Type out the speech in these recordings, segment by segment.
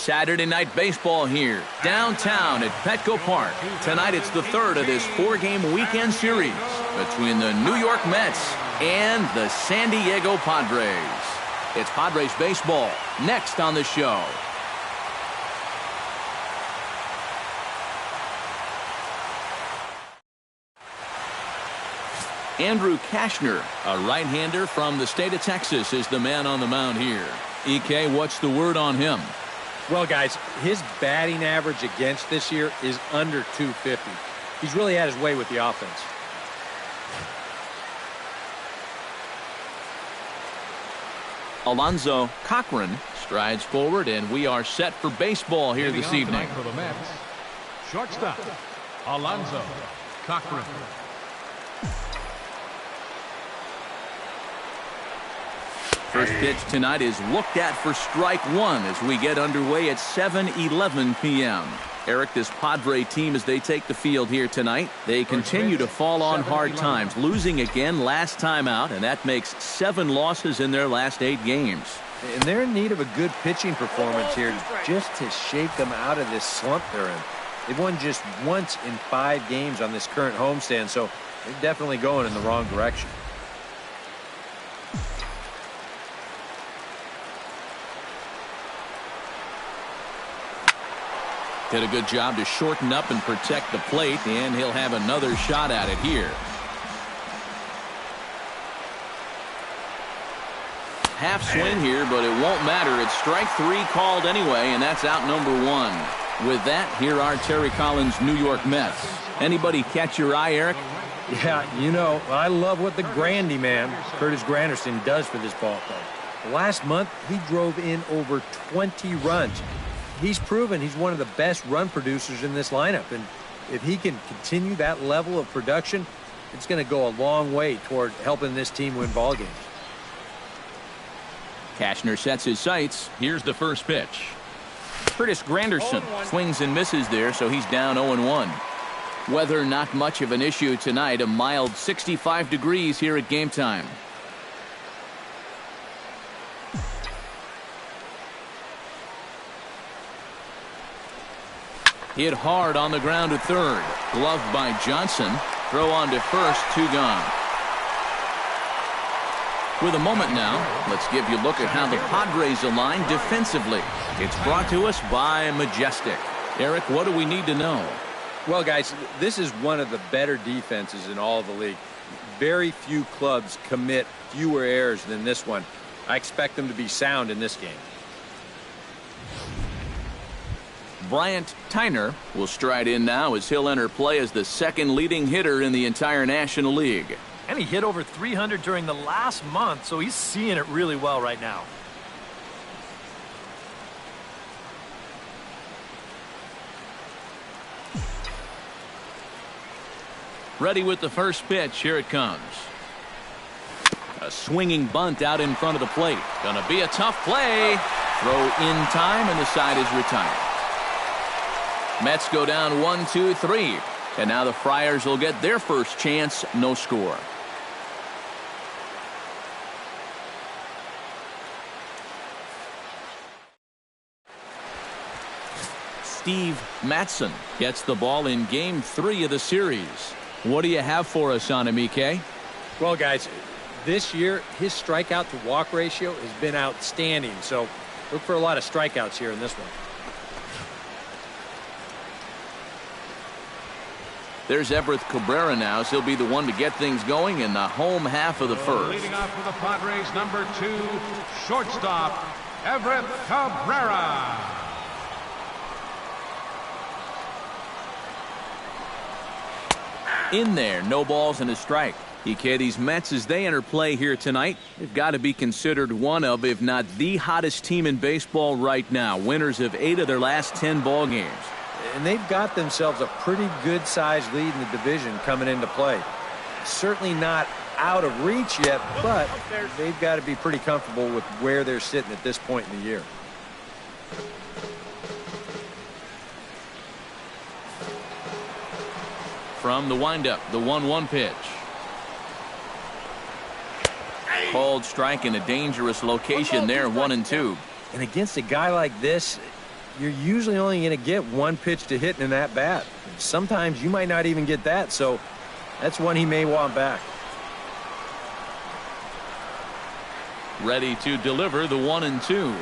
Saturday Night Baseball here, downtown at Petco Park. Tonight it's the third of this four-game weekend series between the New York Mets and the San Diego Padres. It's Padres baseball next on the show. Andrew Kashner, a right-hander from the state of Texas, is the man on the mound here. EK, what's the word on him? Well, guys, his batting average against this year is under 250. He's really had his way with the offense. Alonzo Cochran strides forward, and we are set for baseball here this evening. For the Mets, shortstop, Alonzo Cochran. First pitch tonight is looked at for strike one as we get underway at 7:11 p.m. Eric, this Padre team, as they take the field here tonight, they continue to fall on hard times, losing again last time out, and that makes 7 losses in their last 8 games. And they're in need of a good pitching performance here just to shake them out of this slump they're in. They've won just once in 5 games on this current homestand, so they're definitely going in the wrong direction. Did a good job to shorten up and protect the plate, and he'll have another shot at it here. Half swing here, but it won't matter. It's strike 3 called anyway, and that's out number 1. With that, here are Terry Collins' New York Mets. Anybody catch your eye, Eric? Yeah, you know, I love what the Grandy man, Curtis Granderson, does for this ball club. Last month, he drove in over 20 runs. He's proven he's one of the best run producers in this lineup, and if he can continue that level of production, it's going to go a long way toward helping this team win ball games. Kashner sets his sights. Here's the first pitch. Curtis Granderson swings and misses there, so he's down 0-1. Weather not much of an issue tonight. A mild 65 degrees here at game time. Hit hard on the ground to third. Gloved by Johnson. Throw on to first. 2 gone. With a moment now, let's give you a look at how the Padres align defensively. It's brought to us by Majestic. Eric, what do we need to know? Well, guys, this is one of the better defenses in all of the league. Very few clubs commit fewer errors than this one. I expect them to be sound in this game. Bryant Tyner will stride in now as he'll enter play as the second leading hitter in the entire National League. And he hit over 300 during the last month, so he's seeing it really well right now. Ready with the first pitch. Here it comes. A swinging bunt out in front of the plate. Gonna be a tough play. Throw in time, and the side is retired. Mets go down 1-2-3, and now the Friars will get their first chance. No score. Steve Mattson gets the ball in game 3 of the series. What do you have for us on him, EK? Well, guys, this year his strikeout to walk ratio has been outstanding, so look for a lot of strikeouts here in this one. There's Everett Cabrera now, so he'll be the one to get things going in the home half of the first. Leading off for the Padres, number 2, shortstop, Everett Cabrera. In there, no balls and a strike. EK, these Mets, as they enter play here tonight, they've got to be considered one of, if not the hottest team in baseball right now. Winners of 8 of their last 10 ball games. And they've got themselves a pretty good-sized lead in the division coming into play. Certainly not out of reach yet, but they've got to be pretty comfortable with where they're sitting at this point in the year. From the windup, the 1-1 pitch. Called strike in a dangerous location there, 1-2. And against a guy like this, you're usually only going to get one pitch to hit in that bat. Sometimes you might not even get that, so that's one he may want back. Ready to deliver the 1-2.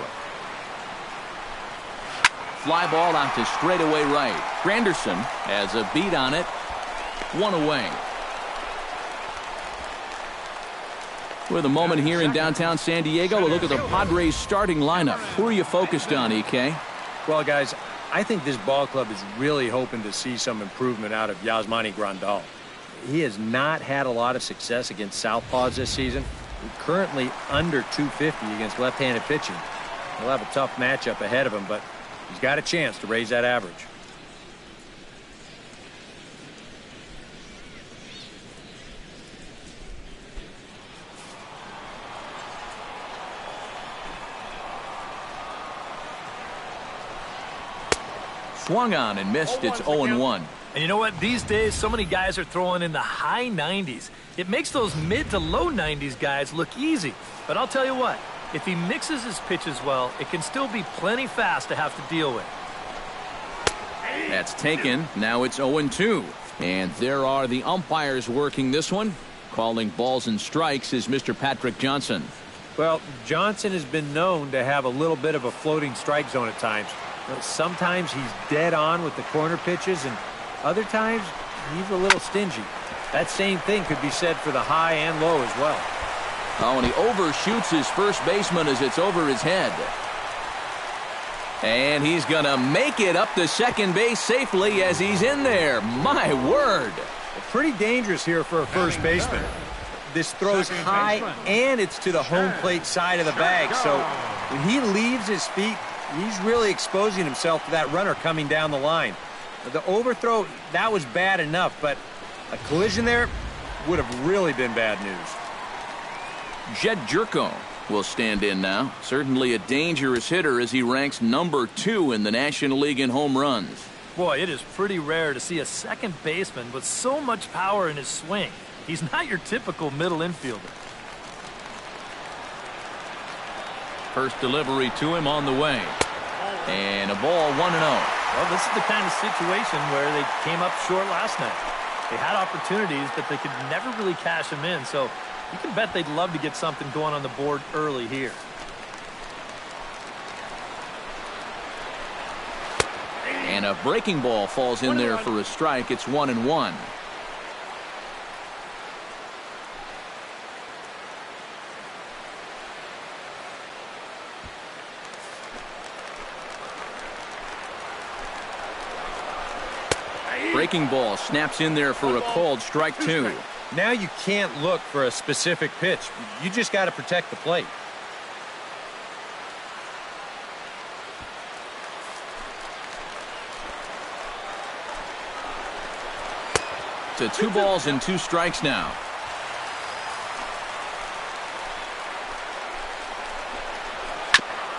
Fly ball out to straightaway right. Granderson has a beat on it. One away. With a moment here in downtown San Diego, a look at the Padres starting lineup. Who are you focused on, EK? Well, guys, I think this ball club is really hoping to see some improvement out of Yasmani Grandal. He has not had a lot of success against southpaws this season. He's currently under 250 against left-handed pitching. He'll have a tough matchup ahead of him, but he's got a chance to raise that average. Swung on and missed. It's 0-1. And you know what? These days, so many guys are throwing in the high 90s. It makes those mid to low 90s guys look easy. But I'll tell you what, if he mixes his pitches well, it can still be plenty fast to have to deal with. That's taken. Now it's 0-2. And there are the umpires working this one. Calling balls and strikes is Mr. Patrick Johnson. Well, Johnson has been known to have a little bit of a floating strike zone at times. Sometimes he's dead on with the corner pitches, and other times he's a little stingy. That same thing could be said for the high and low as well. Oh, and he overshoots his first baseman as it's over his head. And he's going to make it up to second base safely as he's in there. My word. Pretty dangerous here for a first baseman. This throws high, and it's to the home plate side of the bag. So when he leaves his feet, he's really exposing himself to that runner coming down the line. The overthrow, that was bad enough, but a collision there would have really been bad news. Jed Jerko will stand in now. Certainly a dangerous hitter as he ranks number 2 in the National League in home runs. Boy, it is pretty rare to see a second baseman with so much power in his swing. He's not your typical middle infielder. First delivery to him on the way. And a ball 1-0. Well, this is the kind of situation where they came up short last night. They had opportunities, but they could never really cash them in. So you can bet they'd love to get something going on the board early here. And a breaking ball falls in there for a strike. It's 1-1. Breaking ball snaps in there for a called strike 2. Now you can't look for a specific pitch. You just got to protect the plate. To 2 balls and 2 strikes now.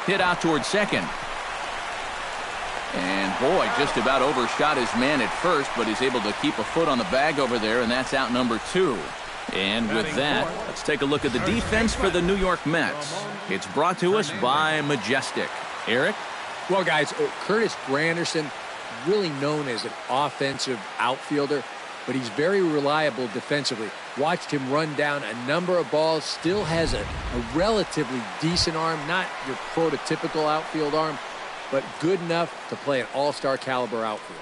Hit out towards second. And boy, just about overshot his man at first, but he's able to keep a foot on the bag over there, and that's out number 2. And with that, let's take a look at the defense for the New York Mets. It's brought to us by Majestic. Eric? Well, guys, Curtis Granderson, really known as an offensive outfielder, but he's very reliable defensively. Watched him run down a number of balls, still has a relatively decent arm, not your prototypical outfield arm, but good enough to play an all-star caliber outfield.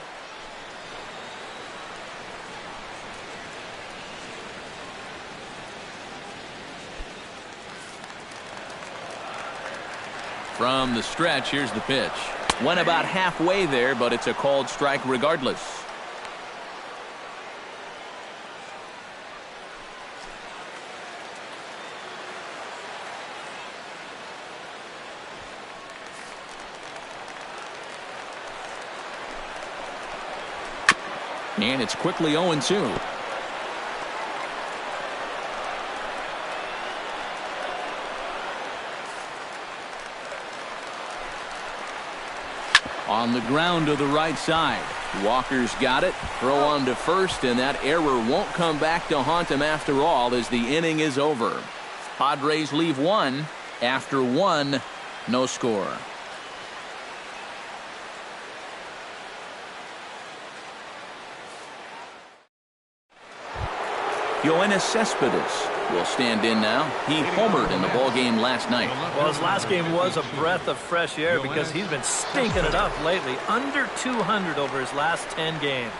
From the stretch, here's the pitch. Went about halfway there, but it's a called strike regardless. And it's quickly 0-2. On the ground to the right side. Walker's got it. Throw on to first, and that error won't come back to haunt him after all as the inning is over. Padres leave 1 after 1, no score. Yoenis Cespedes will stand in now. He homered in the ball game last night. Well, his last game was a breath of fresh air because he's been stinking it up lately. Under 200 over his last 10 games.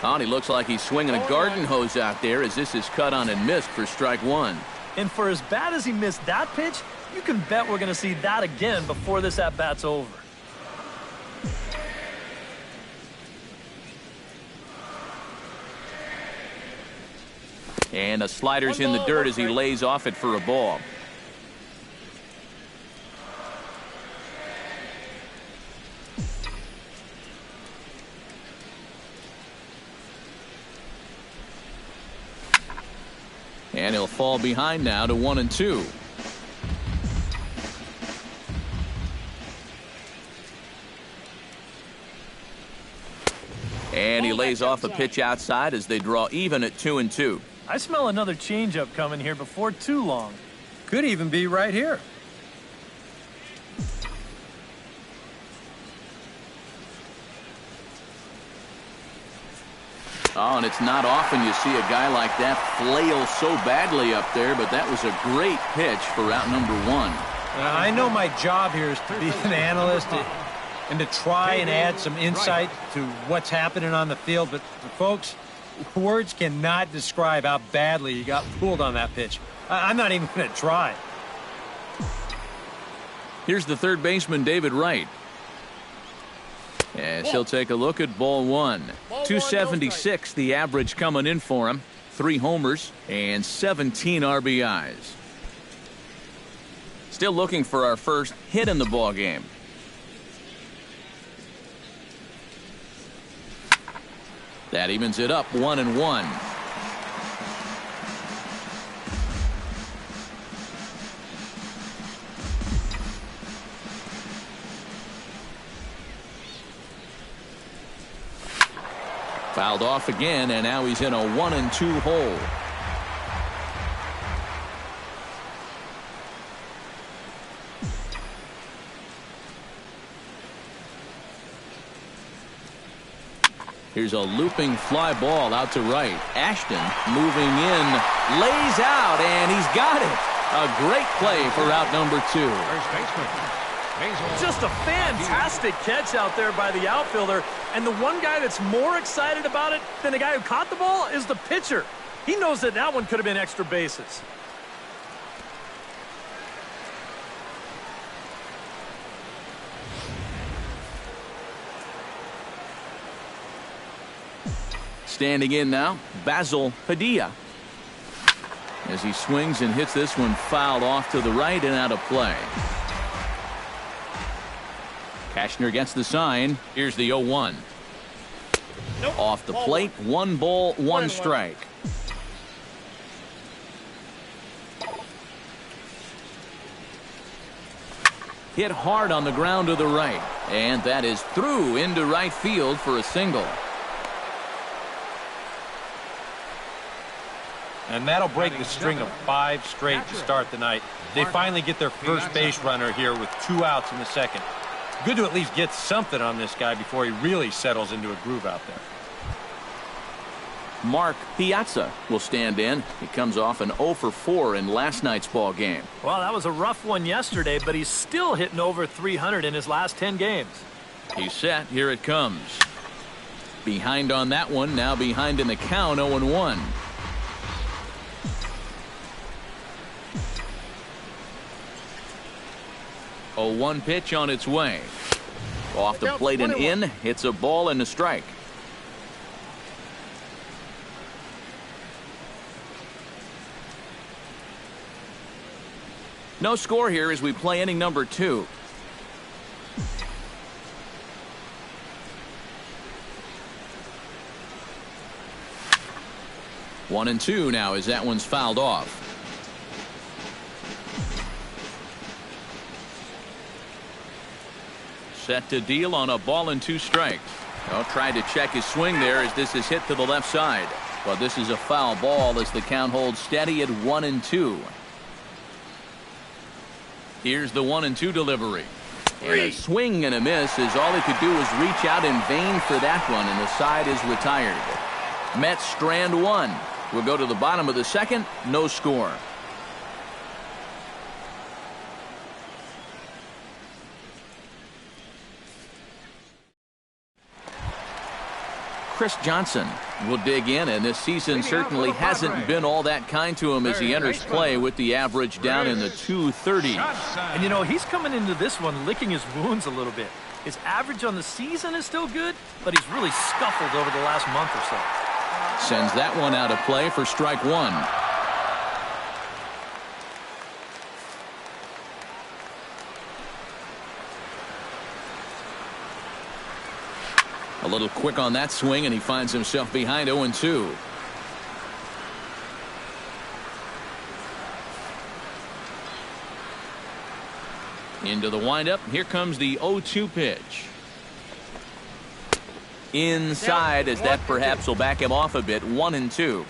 Oh, and he looks like he's swinging a garden hose out there as this is cut on and missed for strike one. And for as bad as he missed that pitch, you can bet we're going to see that again before this at-bat's over. And a slider's in the dirt as he lays off it for a ball. And he'll fall behind now to 1-2. And he lays off a pitch outside as they draw even at 2-2. I smell another changeup coming here before too long. Could even be right here. Oh, and it's not often you see a guy like that flail so badly up there, but that was a great pitch for out number one. I know my job here is to be an analyst and to try and add some insight to what's happening on the field, but folks, words cannot describe how badly he got fooled on that pitch. I'm not even going to try. Here's the third baseman, David Wright. As he'll take a look at ball one. 276 the average coming in for him. 3 homers and 17 RBIs. Still looking for our first hit in the ball game. That evens it up 1-1. Fouled off again, and now he's in a 1-2 hole. Here's a looping fly ball out to right. Ashton moving in, lays out, and he's got it. A great play for out number 2. First baseman. Just a fantastic catch out there by the outfielder. And the one guy that's more excited about it than the guy who caught the ball is the pitcher. He knows that that one could have been extra bases. Standing in now, Basil Padilla. As he swings and hits this one fouled off to the right and out of play. Cashner gets the sign. Here's the 0-1. Nope. Off the plate, 1 ball, 1 strike. Hit hard on the ground to the right. And that is through into right field for a single. And that'll break the string of 5 straight to start the night. They finally get their first base runner here with 2 outs in the second. Good to at least get something on this guy before he really settles into a groove out there. Mark Piazza will stand in. He comes off an 0 for 4 in last night's ball game. Well, that was a rough one yesterday, but he's still hitting over 300 in his last 10 games. He's set. Here it comes. Behind on that one. Now behind in the count, 0-1. A 1 pitch on its way. Off the plate and in. It's a ball and a strike. No score here as we play inning number 2. One and 2 now as that one's fouled off. Set to deal on a ball and 2 strikes. Well, tried to check his swing there as this is hit to the left side. But this is a foul ball as the count holds steady at 1-2. Here's the 1-2 delivery. And a swing and a miss as all he could do was reach out in vain for that one, and the side is retired. Mets strand 1. We'll go to the bottom of the second. No score. Chris Johnson will dig in, and this season certainly hasn't been all that kind to him as he enters play with the average down in the 230s. And, you know, he's coming into this one licking his wounds a little bit. His average on the season is still good, but he's really scuffled over the last month or so. Sends that one out of play for strike one. A little quick on that swing, and he finds himself behind 0-2. Into the windup. Here comes the 0-2 pitch. Inside, as that perhaps will back him off a bit. 1-2.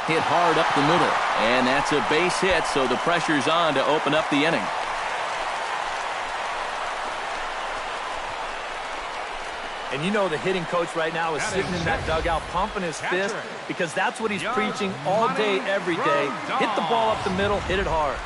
Hit hard up the middle, and that's a base hit, so the pressure's on to open up the inning. And you know the hitting coach right now is sitting in that dugout pumping his fist, because that's what he's preaching all day, every day. Hit the ball up the middle, hit it hard.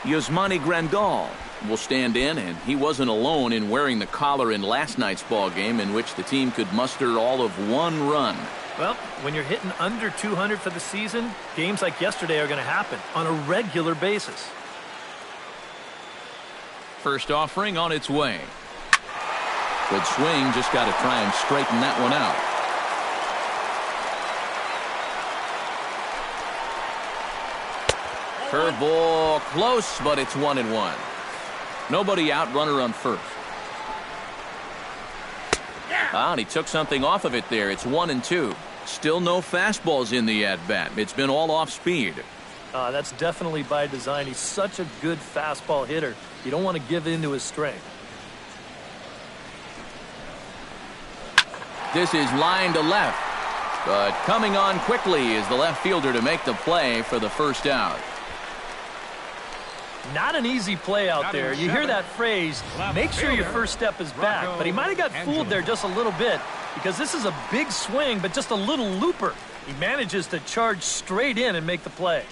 Yasmani Grandal will stand in, and he wasn't alone in wearing the collar in last night's ball game, in which the team could muster all of 1 run. Well, when you're hitting under 200 for the season, games like yesterday are going to happen on a regular basis. First offering on its way. Good swing, just got to try and straighten that one out. Curveball close, but it's 1-1. Nobody out, runner on first. And he took something off of it there. It's 1-2. Still no fastballs in the at-bat. It's been all off speed. That's definitely by design. He's such a good fastball hitter. You don't want to give in to his strength. This is line to left. But coming on quickly is the left fielder to make the play for the first out. Not an easy play out there. You hear that phrase, make sure your first step is back. But he might have got fooled there just a little bit, because this is a big swing, but just a little looper. He manages to charge straight in and make the play.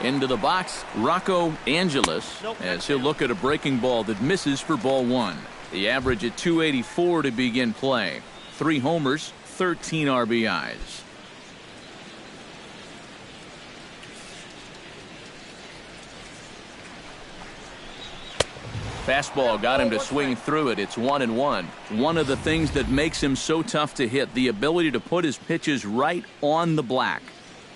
Into the box, Rocco Angeles, as he'll look at a breaking ball that misses for ball 1. The average at 284 to begin play. 3 homers, 13 RBIs. Fastball got him to swing through it. It's 1-1. One of the things that makes him so tough to hit, the ability to put his pitches right on the black.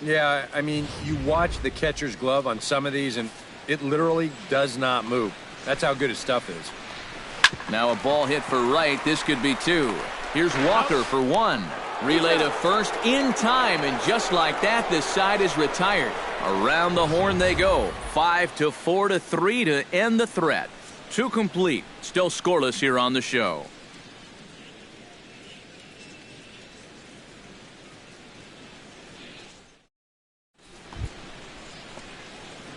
Yeah, I mean, you watch the catcher's glove on some of these, and it literally does not move. That's how good his stuff is. Now a ball hit for right. This could be 2. Here's Walker for 1. Relay to first in time, and just like that, this side is retired. Around the horn they go. 5-4-3 to end the threat. 2 complete. Still scoreless here on the show.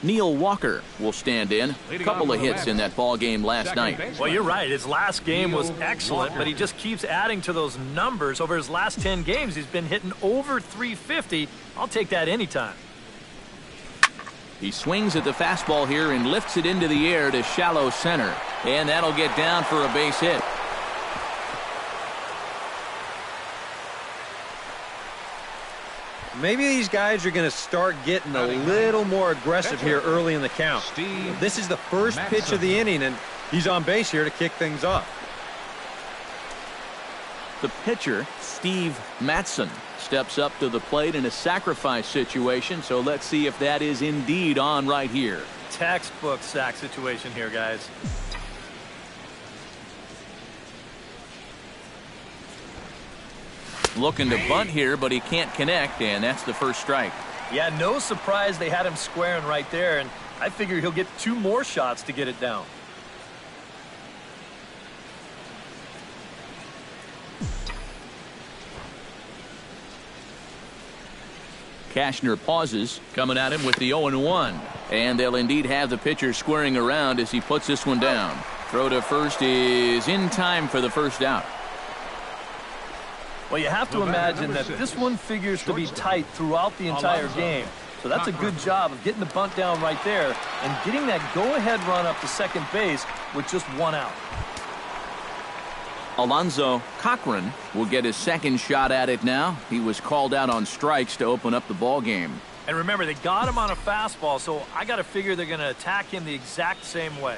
Neil Walker will stand in. A couple of hits in that ball game last night. Well, you're right. His last game was excellent, but he just keeps adding to those numbers. Over his last 10 games, he's been hitting over 350. I'll take that anytime. He swings at the fastball here and lifts it into the air to shallow center. And that'll get down for a base hit. Maybe these guys are going to start getting a little more aggressive here early in the count. This is the first pitch of the inning, and he's on base here to kick things off. The pitcher, Steve Mattson, steps up to the plate in a sacrifice situation, so let's see if that is indeed on right here. Textbook sack situation here, guys. Looking to bunt here, but he can't connect, and that's the first strike. Yeah, no surprise they had him squaring right there, and I figure he'll get 2 more shots to get it down. Cashner pauses, coming at him with the 0-1. And they'll indeed have the pitcher squaring around as he puts this one down. Throw to first is in time for the first out. Well, you have to imagine that this one figures to be tight throughout the entire game. So that's a good job of getting the bunt down right there and getting that go-ahead run up to second base with just one out. Alonzo Cochran will get his second shot at it now. He was called out on strikes to open up the ball game. And remember, they got him on a fastball, so I got to figure they're going to attack him the exact same way.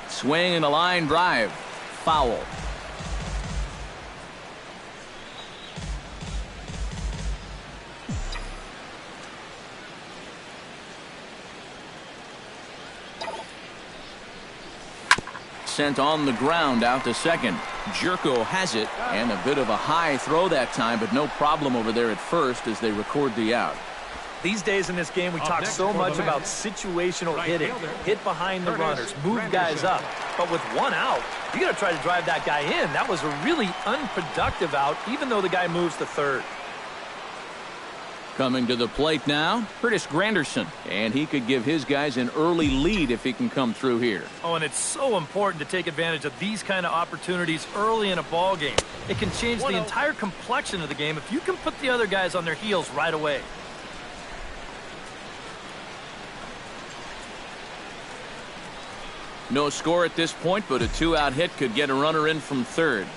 Swing and a line drive. Foul. Sent on the ground out to second. Jerko has it, and a bit of a high throw that time, but no problem over there at first as they record the out. These days in this game, we talk so much about situational hitting. Hit behind the runners, move guys up. But with one out, you got to try to drive that guy in. That was a really unproductive out, even though the guy moves to third. Coming to the plate now, Curtis Granderson. And he could give his guys an early lead if he can come through here. Oh, and it's so important to take advantage of these kind of opportunities early in a ball game. It can change the entire complexion of the game if you can put the other guys on their heels right away. No score at this point, but a two-out hit could get a runner in from third.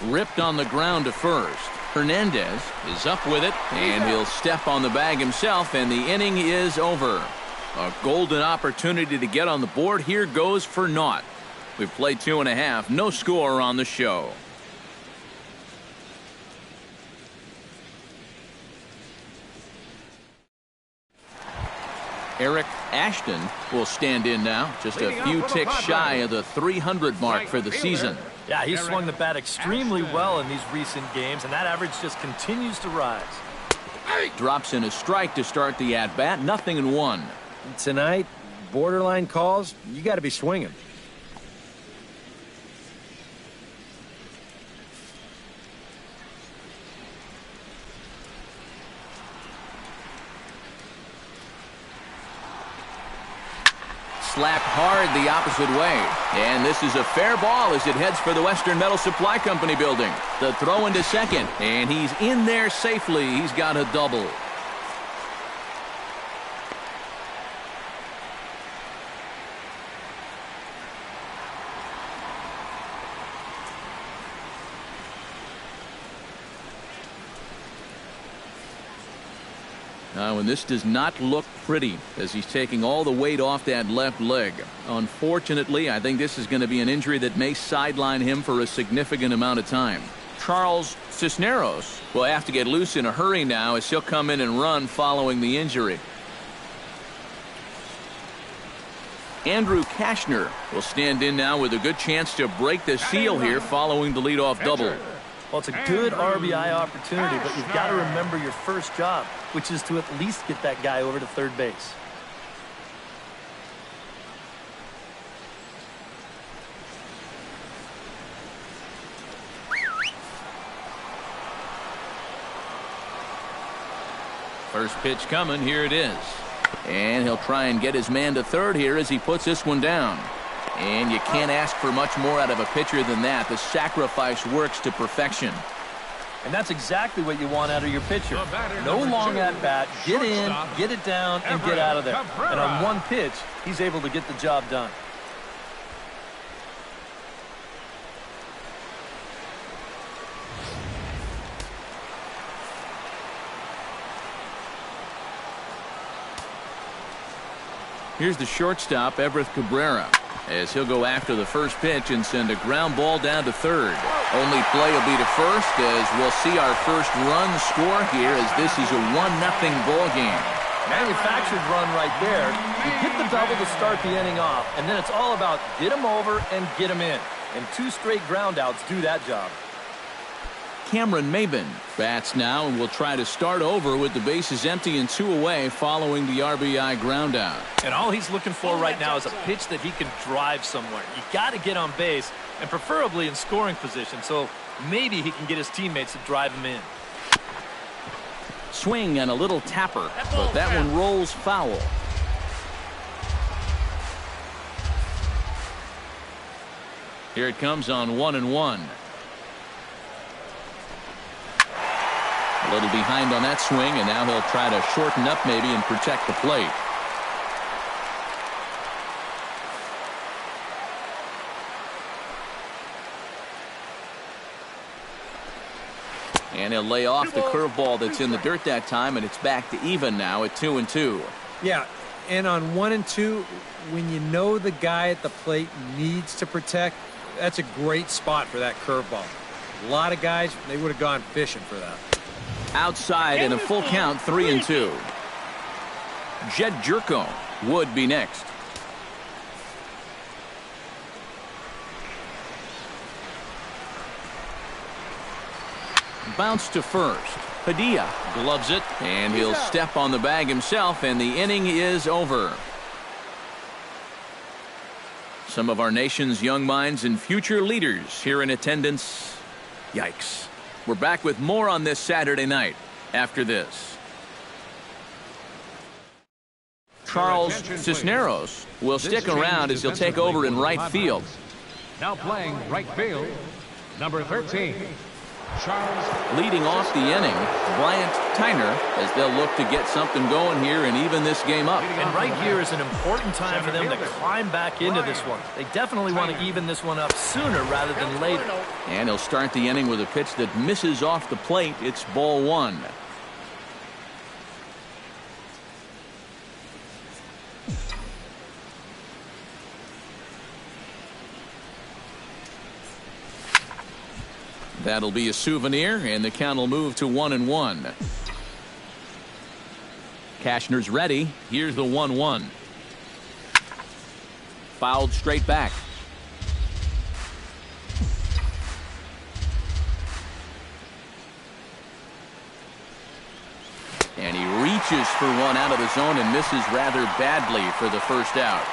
Ripped on the ground to first. Hernandez is up with it, and he'll step on the bag himself, and the inning is over. A golden opportunity to get on the board here goes for naught. We've played 2.5, no score on the show. Eric Ashton will stand in now, just a few ticks shy of the 300 mark for the season. Yeah, he swung the bat extremely well in these recent games, and that average just continues to rise. Drops in a strike to start the at-bat, 0-1. Tonight, borderline calls, you got to be swinging. Slapped hard the opposite way. And this is a fair ball as it heads for the Western Metal Supply Company building. The throw into second, and he's in there safely. He's got a double. And this does not look pretty as he's taking all the weight off that left leg. Unfortunately, I think this is going to be an injury that may sideline him for a significant amount of time. Charles Cisneros will have to get loose in a hurry now as he'll come in and run following the injury. Andrew Cashner will stand in now with a good chance to break the seal here following the leadoff double. Well, it's a good RBI opportunity, but you've got to remember your first job, which is to at least get that guy over to third base. First pitch coming, here it is. And he'll try and get his man to third here as he puts this one down. And you can't ask for much more out of a pitcher than that. The sacrifice works to perfection. And that's exactly what you want out of your pitcher. No long at bat, get in, get it down, and get out of there. And on one pitch, he's able to get the job done. Here's the shortstop, Everett Cabrera, as he'll go after the first pitch and send a ground ball down to third. Only play will be to first as we'll see our first run score here as this is a 1-0 ball game. Manufactured run right there. You get the double to start the inning off, and then it's all about get him over and get him in. And 2 straight ground outs do that job. Cameron Maben bats now and will try to start over with the bases empty and 2 away following the RBI ground out. And all he's looking for right now is a pitch that he can drive somewhere. You got to get on base, and preferably in scoring position, so maybe he can get his teammates to drive him in. Swing and a little tapper, but that one rolls foul. Here it comes on 1-1. A little behind on that swing, and now he'll try to shorten up maybe and protect the plate. And he'll lay off the curveball that's in the dirt that time, and it's back to even now at 2-2. Yeah, and on 1-2, when you know the guy at the plate needs to protect, that's a great spot for that curveball. A lot of guys, they would have gone fishing for that. Outside in a full count, 3-2. Jed Jerko would be next. Bounce to first. Padilla gloves it, and he'll step on the bag himself, and the inning is over. Some of our nation's young minds and future leaders here in attendance. Yikes. We're back with more on this Saturday night after this. Charles Cisneros will stick around as he'll take over in right field. Now playing right field, number 13. Charles. Leading off the inning, Bryant Tyner, as they'll look to get something going here and even this game up. And right here is an important time for them to climb back into this one. They definitely want to even this one up sooner rather than later. And he'll start the inning with a pitch that misses off the plate. It's ball 1. That'll be a souvenir, and the count will move to 1-1. Cashner's ready. Here's the 1-1. Fouled straight back. And he reaches for one out of the zone and misses rather badly for the first out.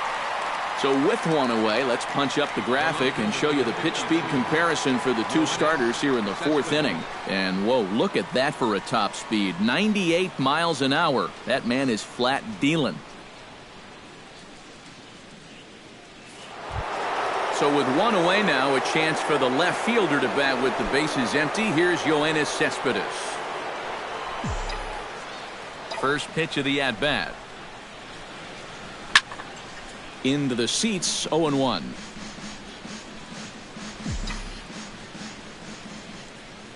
So with one away, let's punch up the graphic and show you the pitch speed comparison for the two starters here in the 4th inning. And whoa, look at that for a top speed. 98 miles an hour. That man is flat dealing. So with one away now, a chance for the left fielder to bat with the bases empty. Here's Yoenis Cespedes. First pitch of the at-bat. Into the seats, 0-1.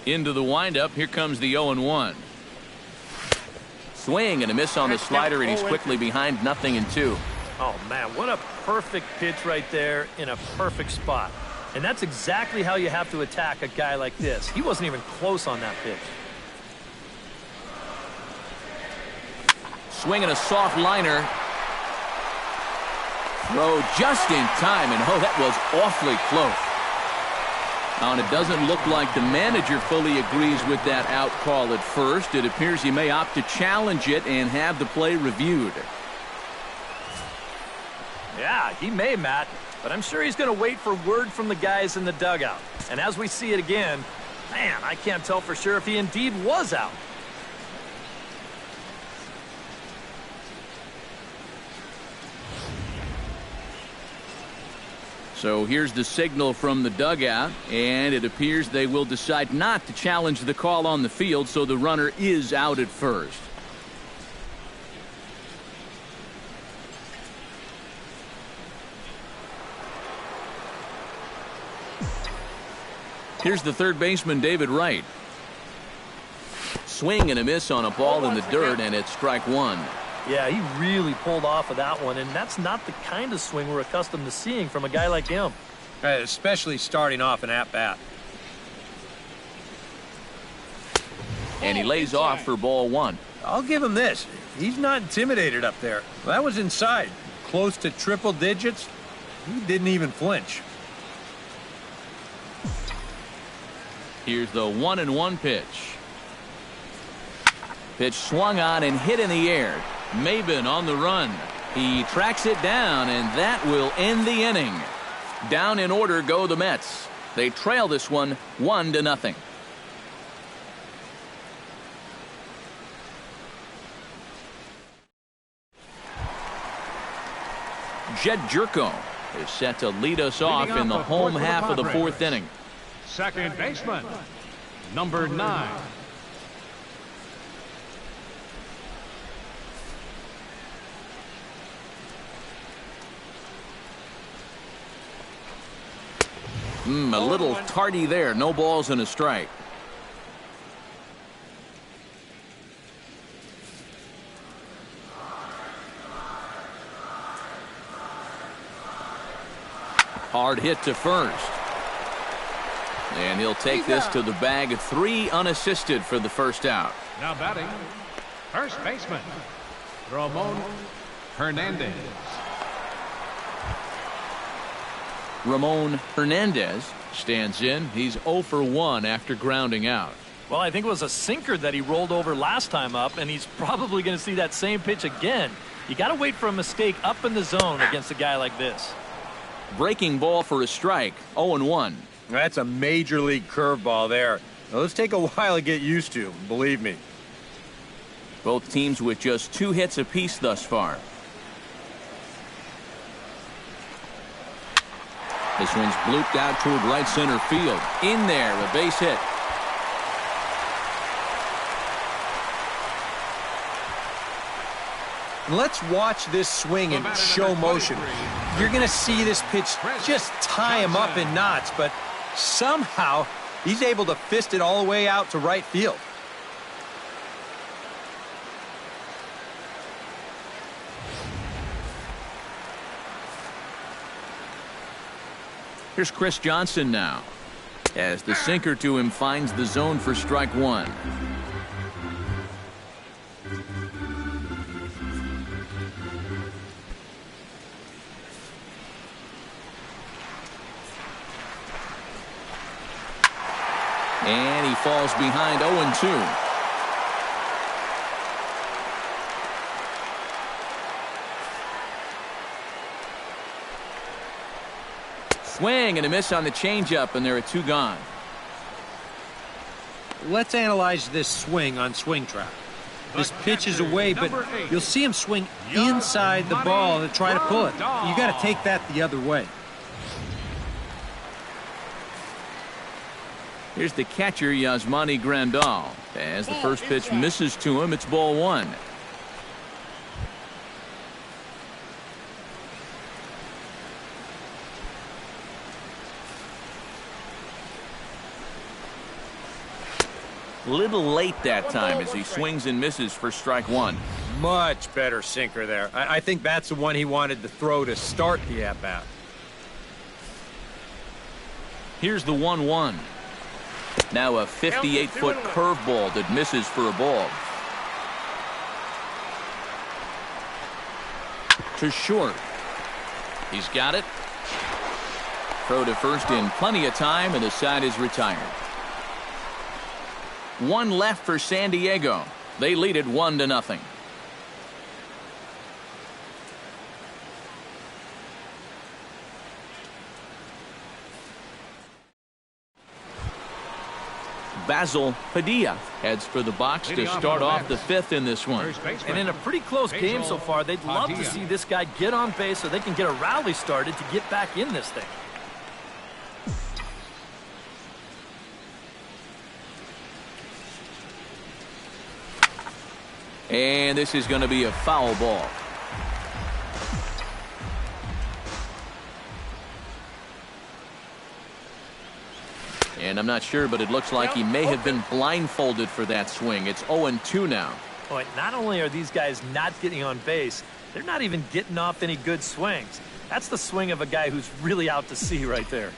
Into the windup, here comes the 0-1. Swing and a miss on the slider, and he's quickly behind 0-2. Oh, man, what a perfect pitch right there in a perfect spot. And that's exactly how you have to attack a guy like this. He wasn't even close on that pitch. Swinging a soft liner. Throw just in time, and oh, that was awfully close. Now, and it doesn't look like the manager fully agrees with that out call at first. It appears he may opt to challenge it and have the play reviewed. Yeah, he may, Matt, but I'm sure he's going to wait for word from the guys in the dugout. And as we see it again, man, I can't tell for sure if he indeed was out. So here's the signal from the dugout, and it appears they will decide not to challenge the call on the field, so the runner is out at first. Here's the third baseman, David Wright. Swing and a miss on a ball in the dirt, and it's strike 1. Yeah, he really pulled off of that one, and that's not the kind of swing we're accustomed to seeing from a guy like him. Especially starting off an at-bat. And he lays off for ball 1. I'll give him this. He's not intimidated up there. That was inside. Close to triple digits. He didn't even flinch. Here's the 1-1 pitch. Pitch swung on and hit in the air. Maben on the run. He tracks it down, and that will end the inning. Down in order go the Mets. They trail this one 1-0. Jed Jerko is set to lead us off in the home half of the fourth inning. Second baseman, number 9. A little tardy there. No balls and a strike. Hard hit to first. And he'll take this to the bag. 3 unassisted for the first out. Now batting, first baseman, Ramon Hernandez. Ramon Hernandez stands in. He's 0 for 1 after grounding out. Well, I think it was a sinker that he rolled over last time up, and he's probably going to see that same pitch again. You got to wait for a mistake up in the zone against a guy like this. Breaking ball for a strike. 0-1. That's a major league curveball there. Now, let's take a while to get used to, believe me. Both teams with just 2 hits apiece thus far. This one's blooped out toward right center field. In there, a base hit. Let's watch this swing in show motion. You're going to see this pitch just tie him up in knots, but somehow he's able to fist it all the way out to right field. Here's Chris Johnson now, as the sinker to him finds the zone for strike 1. And he falls behind 0-2. Swing and a miss on the changeup, and there are 2 gone. Let's analyze this swing on Swing Track. This pitch is away, but you'll see him swing inside the ball to try to pull it. You got to take that the other way. Here's the catcher, Yasmani Grandal. As the first pitch misses to him, it's ball 1. Little late that time as he swings and misses for strike 1. Much better sinker there. I think that's the one he wanted to throw to start the at-bat. Here's the 1-1. Now a 58-foot curveball that misses for a ball. To short. He's got it. Throw to first in plenty of time, and the side is retired. 1 left for San Diego. They lead it 1-0. Basil Padilla heads for the box to start off the 5th in this one. And in a pretty close game so far, they'd love to see this guy get on base so they can get a rally started to get back in this thing. And this is going to be a foul ball. And I'm not sure, but it looks like he may have been blindfolded for that swing. It's 0-2 now. Boy, not only are these guys not getting on base, they're not even getting off any good swings. That's the swing of a guy who's really out to sea right there.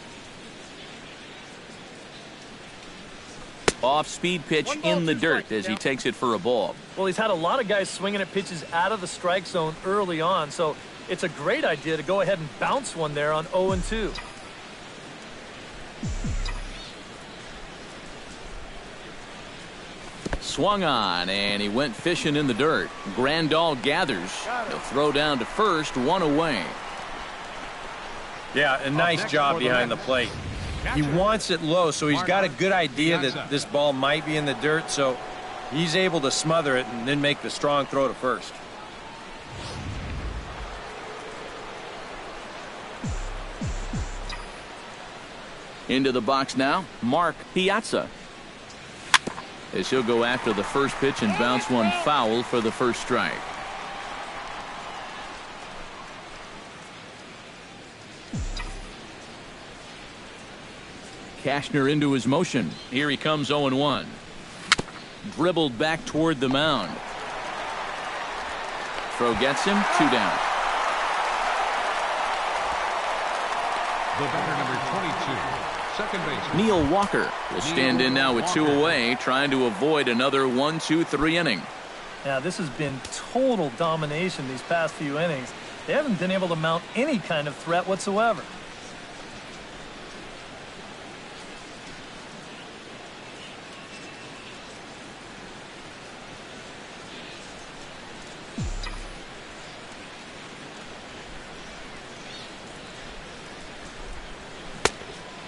Off-speed pitch in the dirt as he takes it for a ball. Well, he's had a lot of guys swinging at pitches out of the strike zone early on, so it's a great idea to go ahead and bounce one there on 0-2. swung on, and he went fishing in the dirt. Grandal gathers. He'll throw down to first, one away. Yeah, a nice job behind the plate. He wants it low, so he's got a good idea that this ball might be in the dirt, so he's able to smother it and then make the strong throw to first. Into the box now, Mark Piazza. As he'll go after the first pitch and bounce one foul for the first strike. Cashner into his motion. Here he comes 0-1. Dribbled back toward the mound. Throw gets him, 2 down. The batter, number 22, second baseman Neil Walker will stand in now with 2 away, trying to avoid another 1-2-3 inning. Now, this has been total domination these past few innings. They haven't been able to mount any kind of threat whatsoever.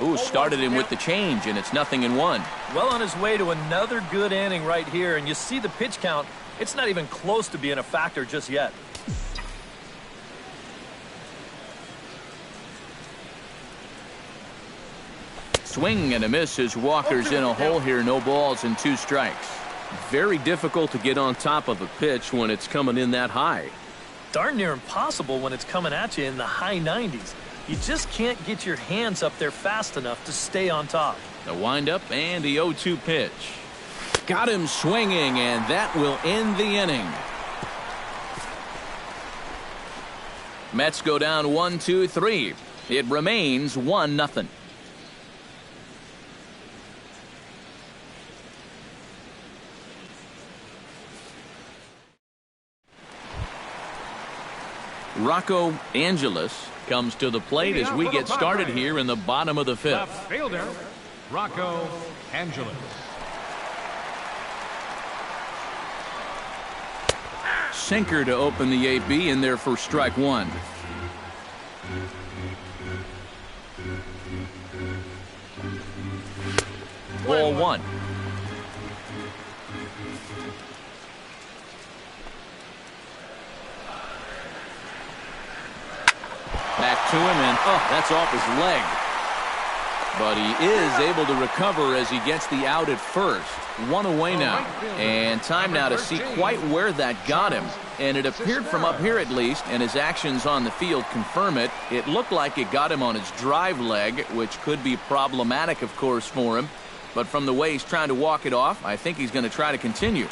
Ooh, started him with the change, and it's 0-1. Well on his way to another good inning right here, and you see the pitch count. It's not even close to being a factor just yet. Swing and a miss as Walker's in a hole here. No balls and 2 strikes. Very difficult to get on top of a pitch when it's coming in that high. Darn near impossible when it's coming at you in the high 90s. You just can't get your hands up there fast enough to stay on top. The windup and the 0-2 pitch. Got him swinging, and that will end the inning. Mets go down 1-2-3. It remains 1-0. Rocco Angeles comes to the plate as we get started here in the bottom of the 5th. left fielder Rocco Angeles. Sinker to open the AB in there for strike 1. Ball 1. Back to him, and that's off his leg. But he is able to recover as he gets the out at first. 1 away now. And time now to see quite where that got him. And it appeared from up here at least, and his actions on the field confirm it. It looked like it got him on his drive leg, which could be problematic, of course, for him. But from the way he's trying to walk it off, I think he's going to try to continue.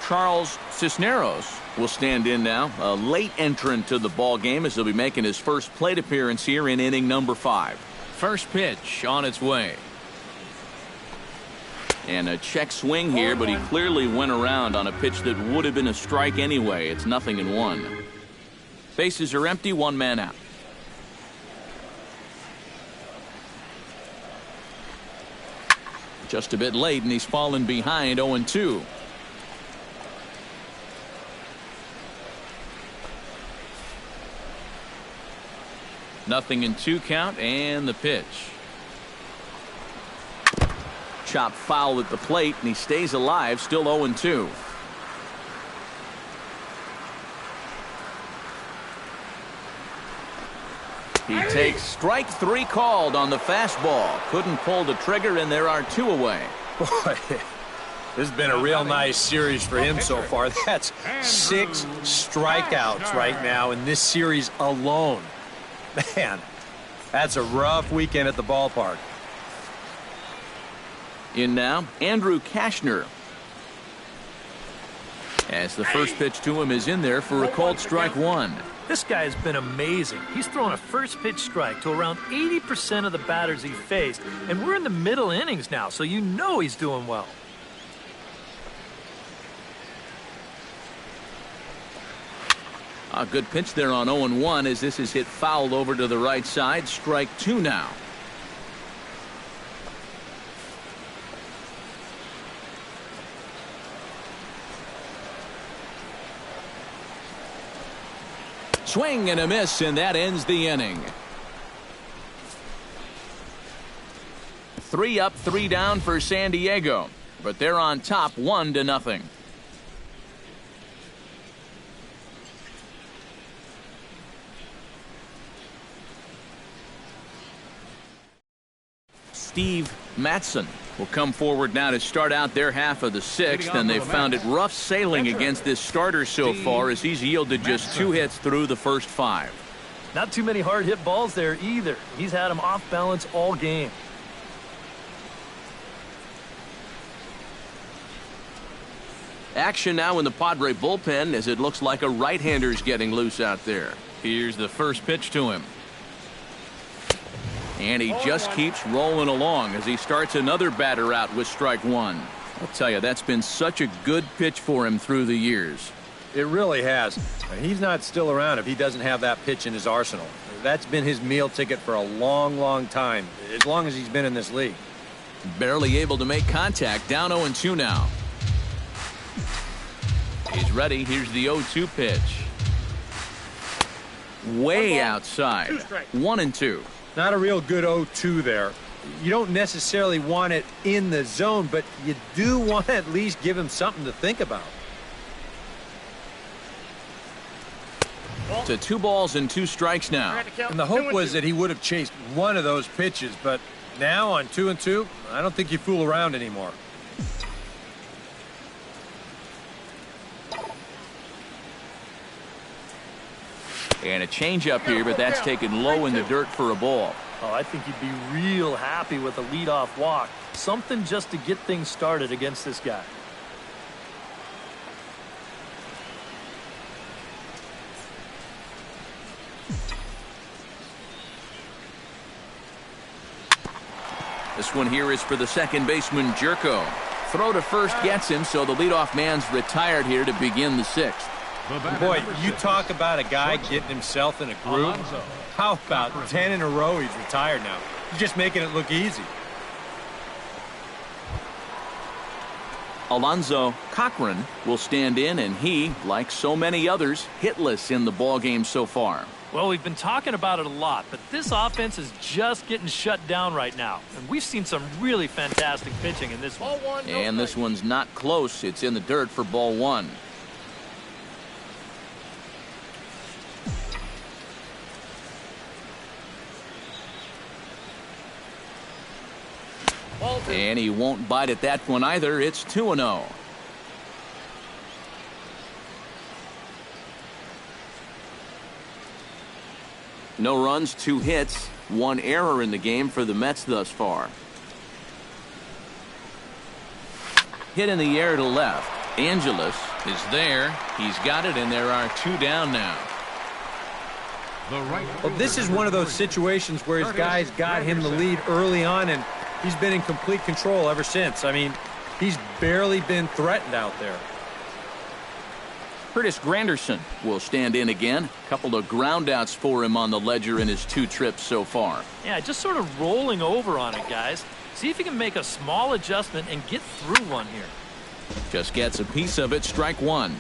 Charles Cisneros will stand in now, a late entrant to the ball game, as he'll be making his first plate appearance here in inning number 5. First pitch on its way. And a check swing here, but he clearly went around on a pitch that would have been a strike anyway. It's 0-1. Bases are empty, 1 man out. Just a bit late, and he's fallen behind 0-2. Nothing in 2 count, and the pitch. Chop foul at the plate, and he stays alive, still 0-2. He takes strike 3 called on the fastball. Couldn't pull the trigger, and there are 2 away. Boy, this has been a real nice series for him so far. That's 6 strikeouts right now in this series alone. Man, that's a rough weekend at the ballpark. In now, Andrew Cashner. As the first pitch to him is in there for a called strike 1. This guy has been amazing. He's thrown a first pitch strike to around 80% of the batters he faced, and we're in the middle innings now, so you know he's doing well. A good pitch there on 0-1 as this is hit foul over to the right side. Strike 2 now. Swing and a miss, and that ends the inning. 3 up, 3 down for San Diego, but they're on top 1-0. Steve Mattson will come forward now to start out their half of the 6th, and they've found it rough sailing against this starter so far as he's yielded just 2 hits through the first 5. Not too many hard hit balls there either. He's had them off balance all game. Action now in the Padre bullpen as it looks like a right-hander's getting loose out there. Here's the first pitch to him. And he just keeps rolling along as he starts another batter out with strike 1. I'll tell you, that's been such a good pitch for him through the years. It really has. He's not still around if he doesn't have that pitch in his arsenal. That's been his meal ticket for a long, long time, as long as he's been in this league. Barely able to make contact, down 0-2 now. He's ready. Here's the 0-2 pitch. Way outside. 1-2. Not a real good 0-2 there. You don't necessarily want it in the zone, but you do want to at least give him something to think about. To 2 balls and 2 strikes now. And the hope was that he would have chased one of those pitches, but now on 2-2, I don't think you fool around anymore. And a changeup here, but that's taken low in the dirt for a ball. Oh, I think he'd be real happy with a leadoff walk. Something just to get things started against this guy. This one here is for the second baseman, Jerko. Throw to first gets him, so the leadoff man's retired here to begin the 6th. Boy, you talk about a guy getting himself in a groove. How about 10 in a row he's retired now? You're just making it look easy. Alonzo Cochran will stand in, and he, like so many others, hitless in the ballgame so far. Well, we've been talking about it a lot, but this offense is just getting shut down right now. And we've seen some really fantastic pitching in this one. And this one's not close. It's in the dirt for ball 1. And he won't bite at that one either. It's 2-0. No runs, 2 hits, 1 error in the game for the Mets thus far. Hit in the air to left. Angeles is there. He's got it, and there are 2 down now. Well, this is one of those situations where his guys got him the lead early on, and he's been in complete control ever since. I mean, he's barely been threatened out there. Curtis Granderson will stand in again. Couple of groundouts for him on the ledger in his 2 trips so far. Yeah, just sort of rolling over on it, guys. See if you can make a small adjustment and get through one here. Just gets a piece of it. Strike 1.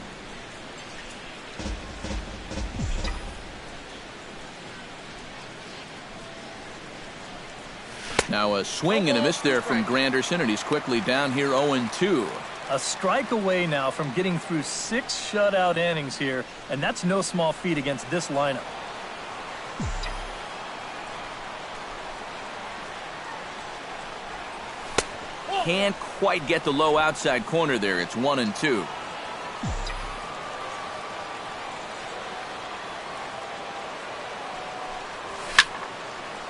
Now a swing and a miss there from Granderson, and he's quickly down here 0-2. A strike away now from getting through 6 shutout innings here, and that's no small feat against this lineup. Can't quite get the low outside corner there. It's 1-2.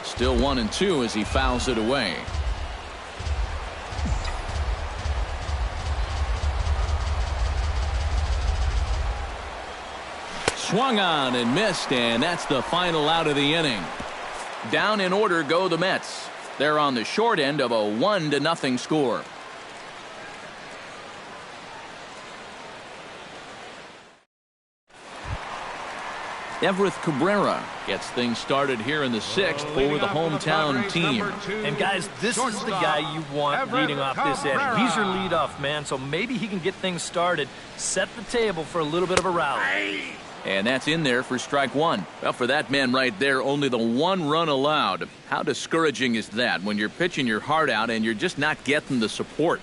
Still 1-2 as he fouls it away. Swung on and missed, and that's the final out of the inning. Down in order go the Mets. They're on the short end of a 1-0 score. Everett Cabrera gets things started here in the 6th for the hometown team. And guys, this is the guy you want leading off this inning. He's your leadoff man, so maybe he can get things started, set the table for a little bit of a rally. And that's in there for strike one. Well, for that man right there, only the 1 run allowed. How discouraging is that when you're pitching your heart out and you're just not getting the support?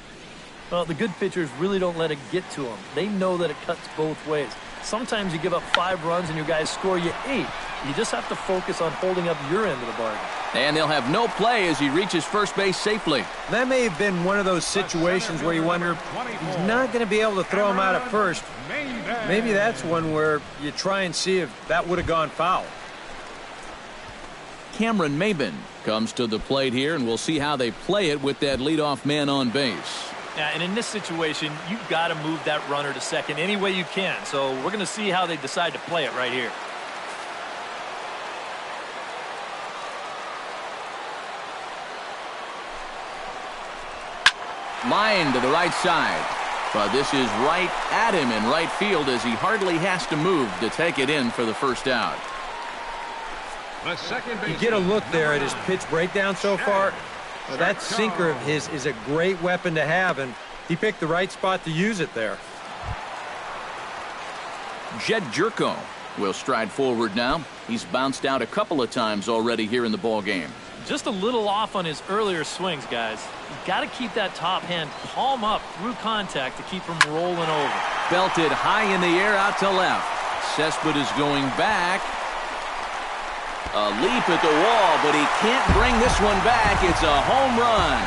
Well, the good pitchers really don't let it get to them. They know that it cuts both ways. Sometimes you give up 5 runs and your guys score you 8. You just have to focus on holding up your end of the bargain. And they'll have no play as he reaches first base safely. That may have been one of those situations where you wonder, he's not going to be able to throw him out at first. Maybe that's one where you try and see if that would have gone foul. Cameron Maben comes to the plate here, and we'll see how they play it with that leadoff man on base. Yeah, and in this situation, you've got to move that runner to second any way you can. So we're going to see how they decide to play it right here. Line to the right side. But this is right at him in right field as he hardly has to move to take it in for the first out. You get a look there at his pitch breakdown so far. Well, that sinker of his is a great weapon to have, and he picked the right spot to use it there. Jed Jerko will stride forward now. He's bounced out a couple of times already here in the ball game. Just a little off on his earlier swings, guys. You've got to keep that top hand palm up through contact to keep him rolling over. Belted high in the air out to left. Cespedes going back. A leap at the wall, but he can't bring this one back. It's a home run.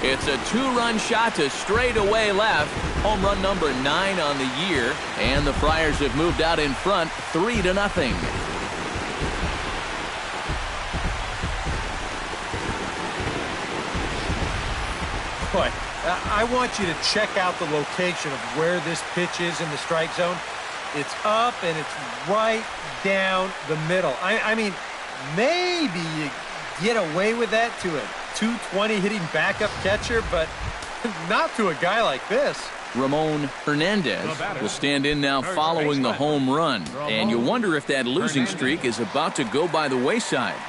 It's a 2-run shot to straightaway left. Home run number 9 on the year. And the Friars have moved out in front 3-0. Boy, I want you to check out the location of where this pitch is in the strike zone. It's up and it's right down the middle. I mean, maybe you get away with that to a 220 hitting backup catcher, but not to a guy like this. Ramon Hernandez will stand in now following the home run. And you wonder if that losing streak is about to go by the wayside.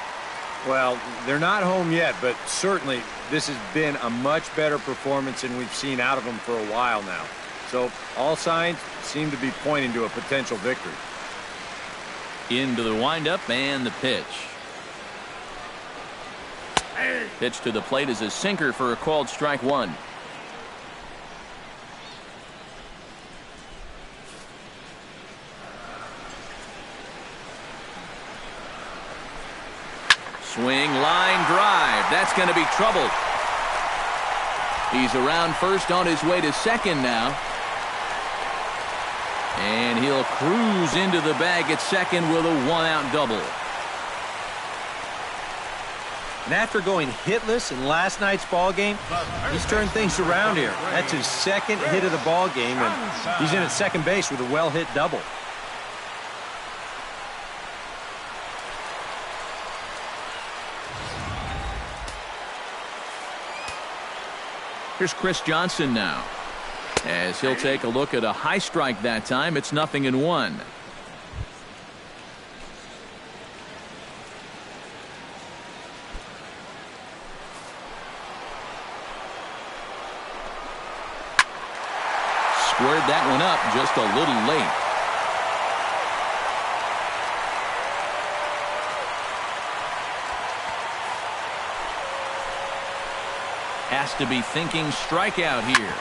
Well, they're not home yet, but certainly this has been a much better performance than we've seen out of them for a while now. So all signs seem to be pointing to a potential victory. Into the windup and the pitch. Pitch to the plate is a sinker for a called strike one. Swing, line drive. That's going to be trouble. He's around first on his way to second now. And he'll cruise into the bag at second with a 1-out double. And after going hitless in last night's ball game, he's turned things around here. That's his second hit of the ball game, and he's in at second base with a well-hit double. Here's Chris Johnson now. As he'll take a look at a high strike that time, it's 0-1. Squared that one up just a little late. Has to be thinking strikeout here.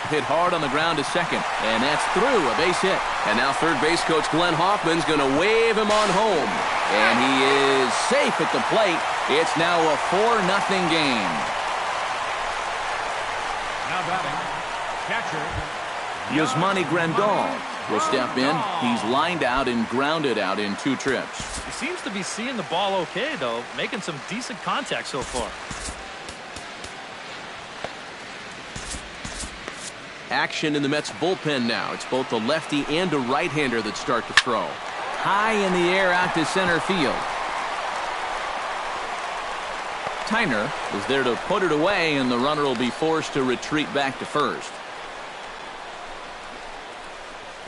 Hit hard on the ground to second, and that's through, a base hit. And now third base coach Glenn Hoffman's going to wave him on home. And he is safe at the plate. It's now a 4-0 game. Now batting, catcher Yasmani Grandal will step in. He's lined out and grounded out in 2 trips. He seems to be seeing the ball okay, though, making some decent contact so far. Action in the Mets bullpen now. It's both a lefty and a right-hander that start to throw. High in the air out to center field. Tyner is there to put it away, and the runner will be forced to retreat back to first.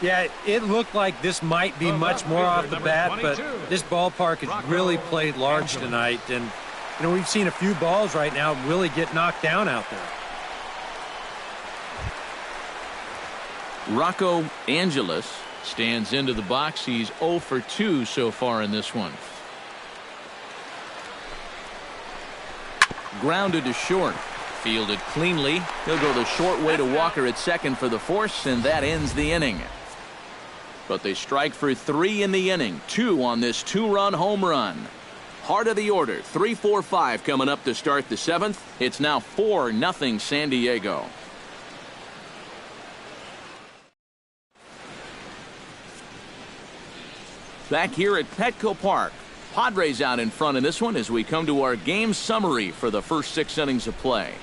Yeah, it looked like this might be much more off the bat, but this ballpark has really played large tonight. And, you know, we've seen a few balls right now really get knocked down out there. Rocco Angeles stands into the box. He's 0 for 2 so far in this one. Grounded to short. Fielded cleanly. He'll go the short way to Walker at second for the force, and that ends the inning. But they strike for 3 in the inning. 2 on this 2-run home run. Heart of the order. 3-4-5 coming up to start the 7th. It's now 4-0 San Diego. Back here at Petco Park. Padres out in front in this one as we come to our game summary for the first 6 innings of play.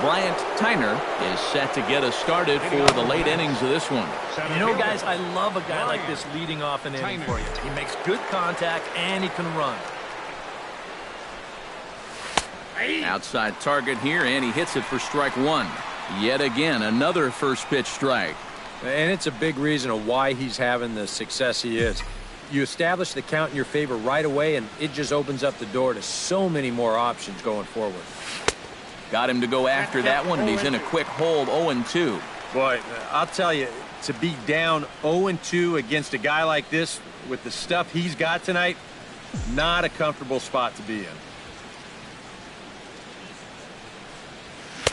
Bryant Tyner is set to get us started for the late innings of this one. You know, guys, I love a guy like this leading off an inning for you. He makes good contact and he can run. Outside target here, and he hits it for strike 1. Yet again, another first pitch strike. And it's a big reason of why he's having the success he is. You establish the count in your favor right away, and it just opens up the door to so many more options going forward. Got him to go after that one, and he's in a quick hold, 0-2. Boy, I'll tell you, to be down 0-2 against a guy like this with the stuff he's got tonight, not a comfortable spot to be in.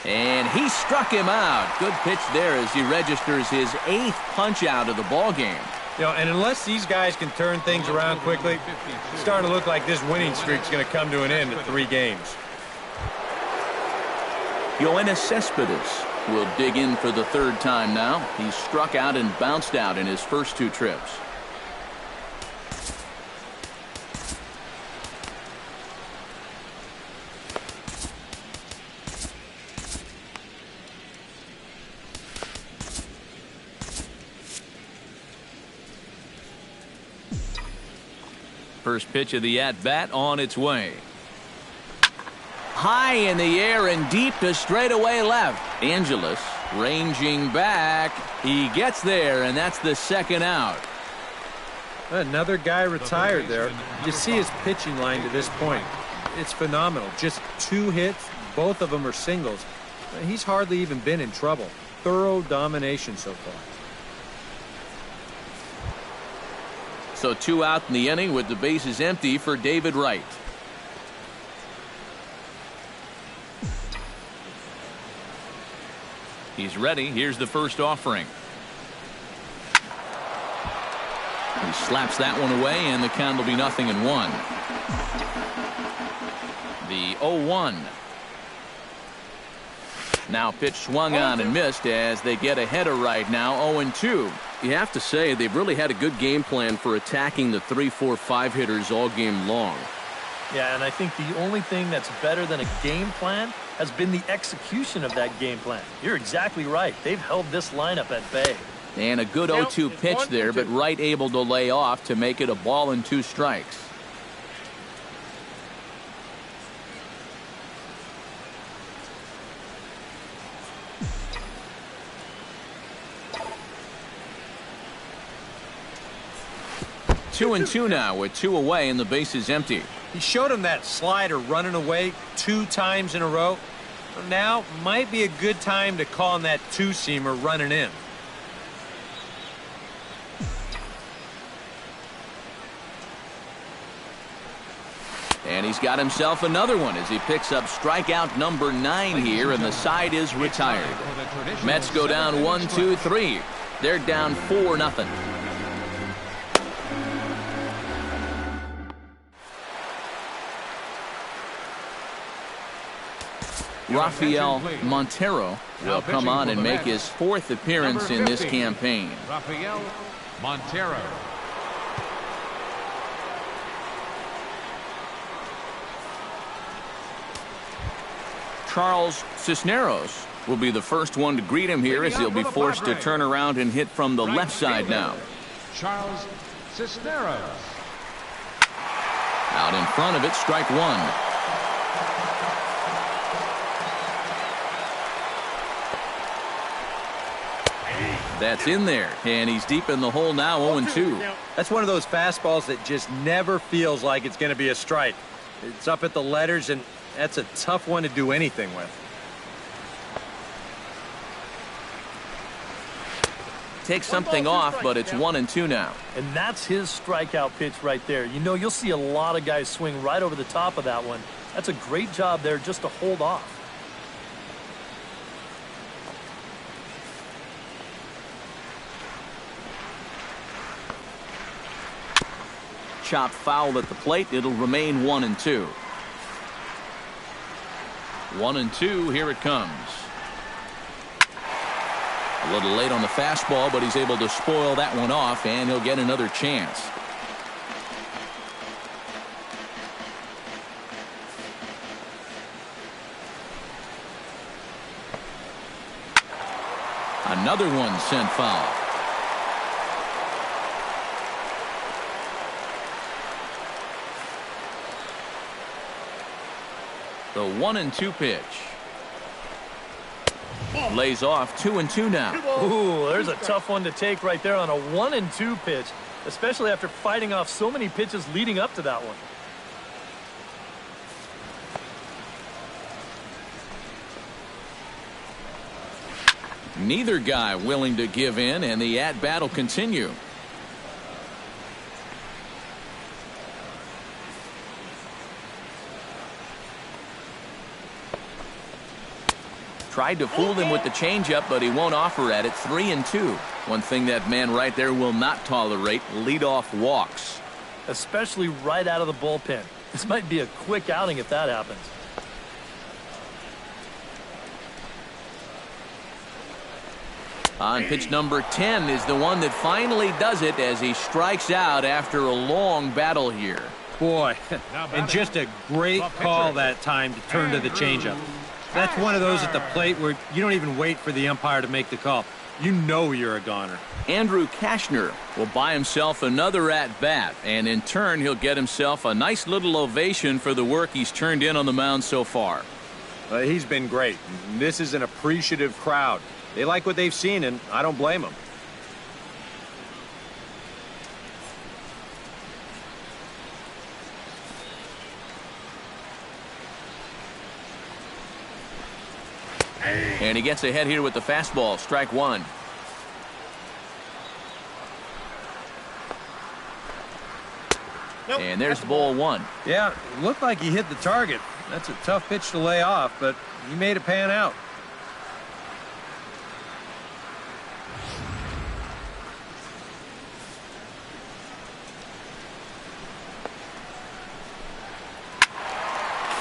And he struck him out. Good pitch there as he registers his 8th punch out of the ball game. You know, and unless these guys can turn things around quickly, it's starting to look like this winning streak's going to come to an end in 3 games. Yoenis Cespedes will dig in for the 3rd time now. He struck out and bounced out in his first 2 trips. First pitch of the at-bat on its way. High in the air and deep to straightaway left. Angeles ranging back. He gets there, and that's the 2nd out. Another guy retired there. You see his pitching line to this point. It's phenomenal. Just 2 hits. Both of them are singles. He's hardly even been in trouble. Thorough domination so far. So 2 out in the inning with the bases empty for David Wright. He's ready. Here's the first offering. He slaps that one away, and the count will be 0-1. The 0-1. Now pitch swung on and missed as they get ahead of Wright now 0-2. You have to say they've really had a good game plan for attacking the 3-4-5 hitters all game long. Yeah, and I think the only thing that's better than a game plan has been the execution of that game plan. You're exactly right. They've held this lineup at bay. And a good 0-2 pitch there, but Wright able to lay off to make it a ball and 2 strikes. Two and 2 now with 2 away and the bases empty. He showed him that slider running away 2 times in a row. Now might be a good time to call him that 2-seamer running in. And he's got himself another one as he picks up strikeout number 9 here, and the side is retired. Mets go down 1-2-3. They're down 4-0. Rafael Montero will come on and make his 4th appearance in this campaign. Rafael Montero. Charles Cisneros will be the first one to greet him here as he'll be forced to turn around and hit from the left side now. Charles Cisneros. Out in front of it, strike 1. That's in there, and he's deep in the hole now, 0-2. That's one of those fastballs that just never feels like it's going to be a strike. It's up at the letters, and that's a tough one to do anything with. Takes something off, but it's 1-2 now. And that's his strikeout pitch right there. You know, you'll see a lot of guys swing right over the top of that one. That's a great job there just to hold off. Chop foul at the plate. It'll remain 1-2. 1-2. Here it comes. A little late on the fastball, but he's able to spoil that one off, and he'll get another chance. Another one sent foul. The 1-2 pitch. Lays off 2-2 now. Ooh, there's a tough one to take right there on a 1-2 pitch, especially after fighting off so many pitches leading up to that one. Neither guy willing to give in, and the at-bat will continue. Tried to fool him with the changeup, but he won't offer at it. 3-2. One thing that man right there will not tolerate: leadoff walks. Especially right out of the bullpen. This might be a quick outing if that happens. On pitch number 10 is the one that finally does it as he strikes out after a long battle here. Boy, and just a great call that time to turn to the changeup. That's one of those at the plate where you don't even wait for the umpire to make the call. You know you're a goner. Andrew Kashner will buy himself another at-bat, and in turn he'll get himself a nice little ovation for the work he's turned in on the mound so far. He's been great. This is an appreciative crowd. They like what they've seen, and I don't blame them. And he gets ahead here with the fastball. Strike one. And there's ball one. Yeah, it looked like he hit the target. That's a tough pitch to lay off, but he made it pan out.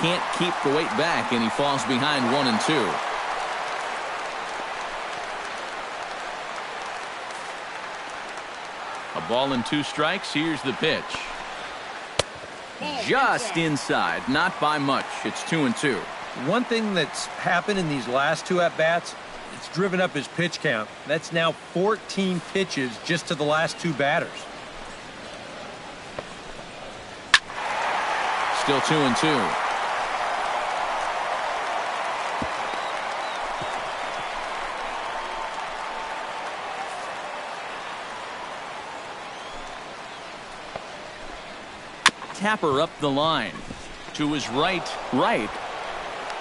Can't keep the weight back, and he falls behind 1-2. A ball and 2 strikes. Here's the pitch. Just inside, not by much. It's 2-2. One thing that's happened in these last 2 at-bats, it's driven up his pitch count. That's now 14 pitches just to the last 2 batters. Still 2-2. Tapper up the line to his right.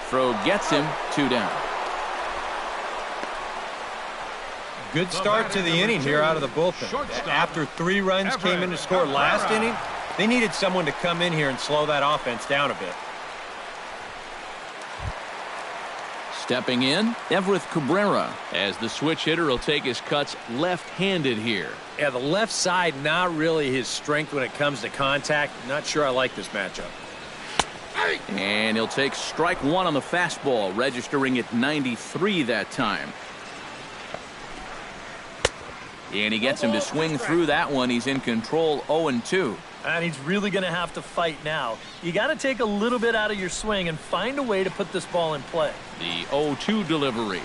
Throw gets him. 2 down. Good start to the inning here out of the bullpen. After 3 runs came in to score last inning, they needed someone to come in here and slow that offense down a bit. Stepping in, Everett Cabrera, as the switch hitter will take his cuts left-handed here. Yeah, the left side not really his strength when it comes to contact. Not sure I like this matchup. And he'll take strike one on the fastball, registering at 93 that time. And he gets him to swing through that one. He's in control. 0-2. And he's really going to have to fight now. You got to take a little bit out of your swing and find a way to put this ball in play. The 0-2 delivery.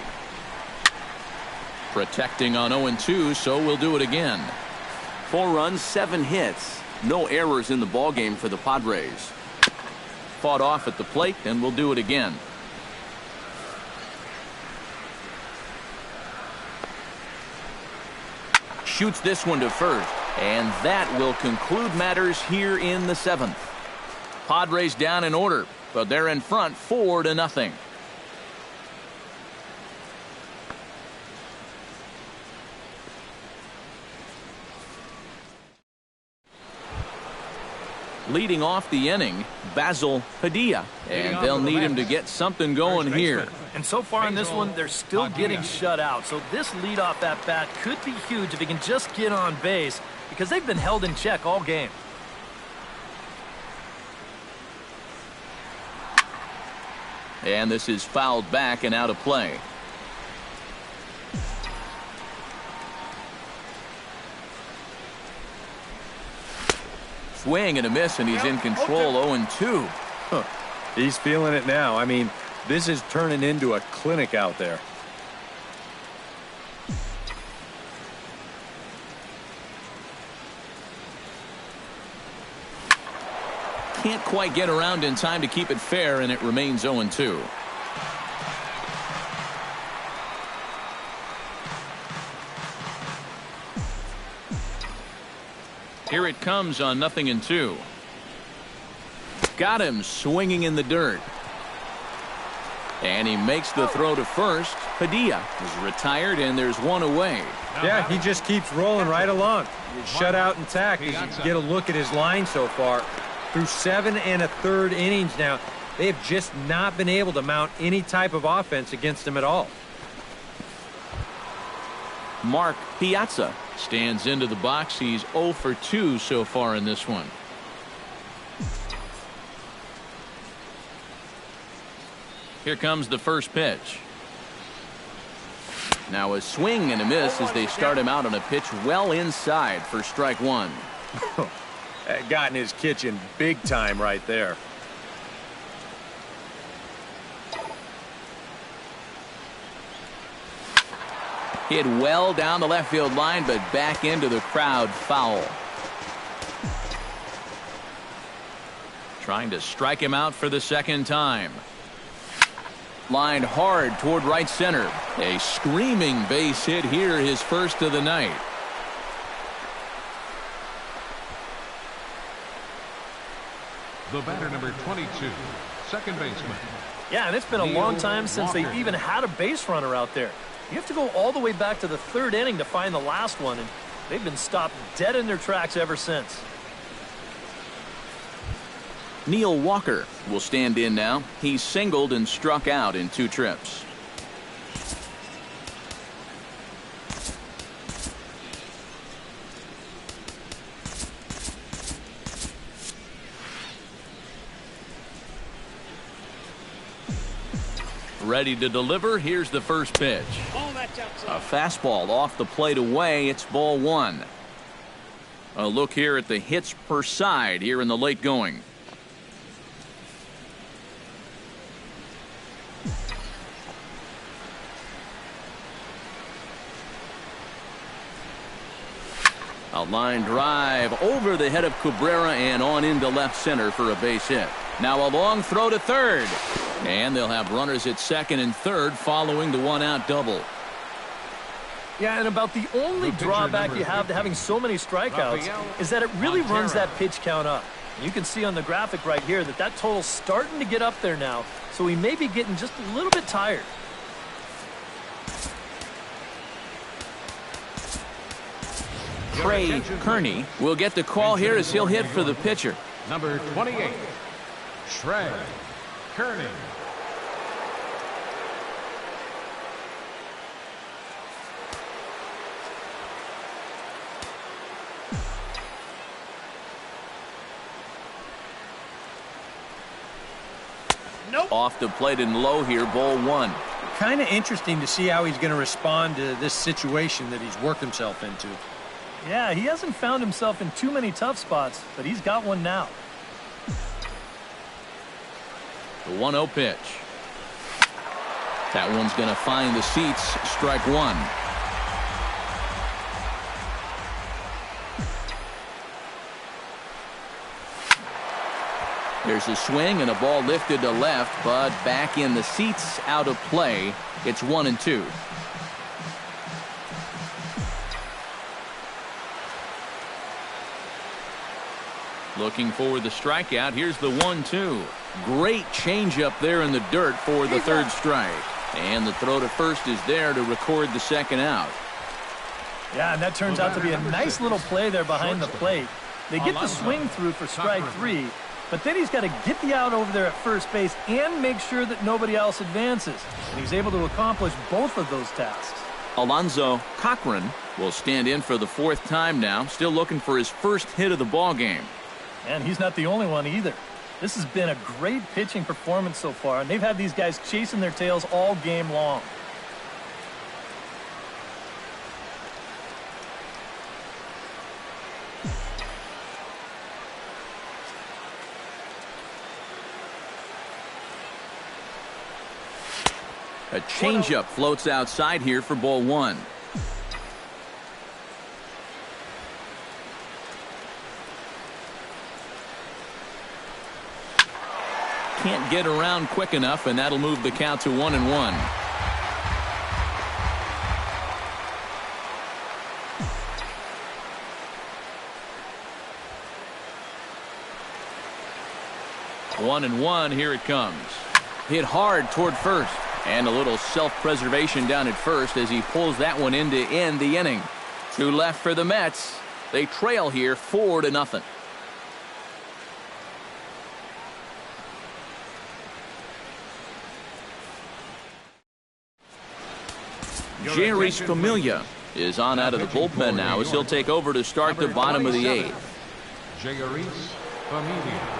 Protecting on 0-2, so we'll do it again. 4 runs, 7 hits. No errors in the ballgame for the Padres. Fought off at the plate, and we'll do it again. Shoots this one to first, and that will conclude matters here in the 7th. Padres down in order, but they're in front 4-0. Leading off the inning, Basil Padilla, and they'll need him to get something going here. And so far in this one, they're still getting shut out. So this leadoff at bat could be huge if he can just get on base, because they've been held in check all game. And this is fouled back and out of play. Swing and a miss, and he's in control. 0-2. He's feeling it now. I mean, this is turning into a clinic out there. Can't quite get around in time to keep it fair, and it remains 0-2. Here it comes on 0-2. Got him swinging in the dirt. And he makes the throw to first. Padilla is retired, and there's one away. Yeah, he just keeps rolling right along. Shut out intact as you get a look at his line so far. Through 7 1/3 innings now, they have just not been able to mount any type of offense against him at all. Mark Piazza stands into the box. He's 0 for 2 so far in this one. Here comes the first pitch. Now a swing and a miss as they start him out on a pitch well inside for strike one. Got in his kitchen big time right there. Hit well down the left field line, but back into the crowd, foul. Trying to strike him out for the second time. Lined hard toward right center. A screaming base hit here, his first of the night. The batter, number 22, second baseman. Yeah, and it's been a long time since they even had a base runner out there. You have to go all the way back to the third inning to find the last one, and they've been stopped dead in their tracks ever since. Neil Walker will stand in now. He's singled and struck out in 2 trips. Ready to deliver. Here's the first pitch. A fastball off the plate away. It's ball 1. A look here at the hits per side here in the late going. A line drive over the head of Cabrera and on into left center for a base hit. Now a long throw to third. And they'll have runners at second and third following the 1-out double. Yeah, and about the only drawback you have to having so many strikeouts is that it really runs that pitch count up. You can see on the graphic right here that that total's starting to get up there now, so he may be getting just a little bit tired. Trey Kearney will get the call here as he'll hit for the pitcher. Number 28, Trey Kearney. Off the plate and low here, ball 1. Kind of interesting to see how he's going to respond to this situation that he's worked himself into. Yeah, he hasn't found himself in too many tough spots, but he's got one now. The 1-0 pitch. That one's going to find the seats. Strike 1. There's a swing and a ball lifted to left, but back in the seats, out of play. It's 1-2. Looking for the strikeout. Here's the 1-2. Great changeup there in the dirt for the third strike. And the throw to first is there to record the second out. Yeah, and that turns out to be a nice little play there behind the plate. They get the swing through for strike 3, but then he's got to get the out over there at first base and make sure that nobody else advances. And he's able to accomplish both of those tasks. Alonzo Cochran will stand in for the 4th time now, still looking for his first hit of the ball game. And he's not the only one either. This has been a great pitching performance so far, and they've had these guys chasing their tails all game long. A changeup floats outside here for ball 1. Can't get around quick enough, and that'll move the count to 1-1. One and one, here it comes. Hit hard toward first, and a little self-preservation down at first as he pulls that one in to end the inning. 2 left for the Mets. They trail here 4-0. Jerry Familia is on out of the bullpen now as he'll take over to start the bottom of the 8th. Jerry Familia.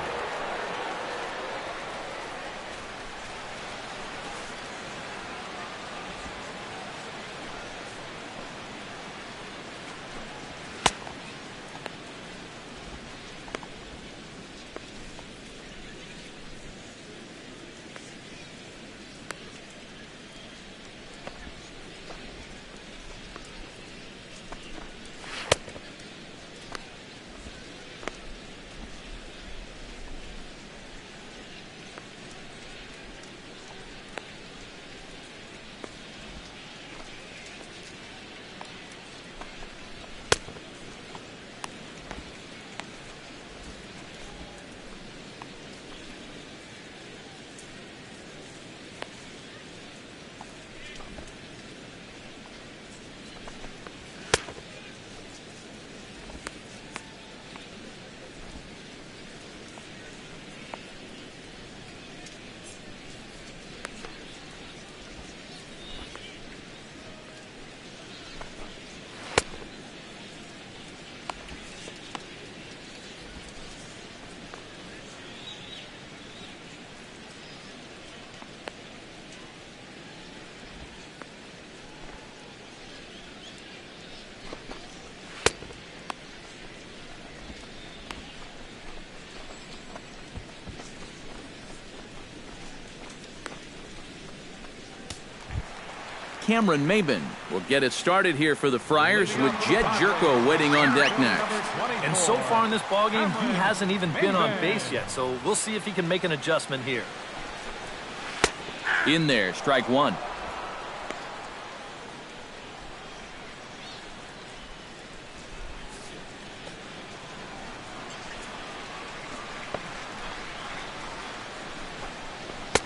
Cameron Maben will get it started here for the Friars with Jed Jerko waiting on deck next. And so far in this ballgame, he hasn't even been on base yet, so we'll see if he can make an adjustment here. In there, strike 1.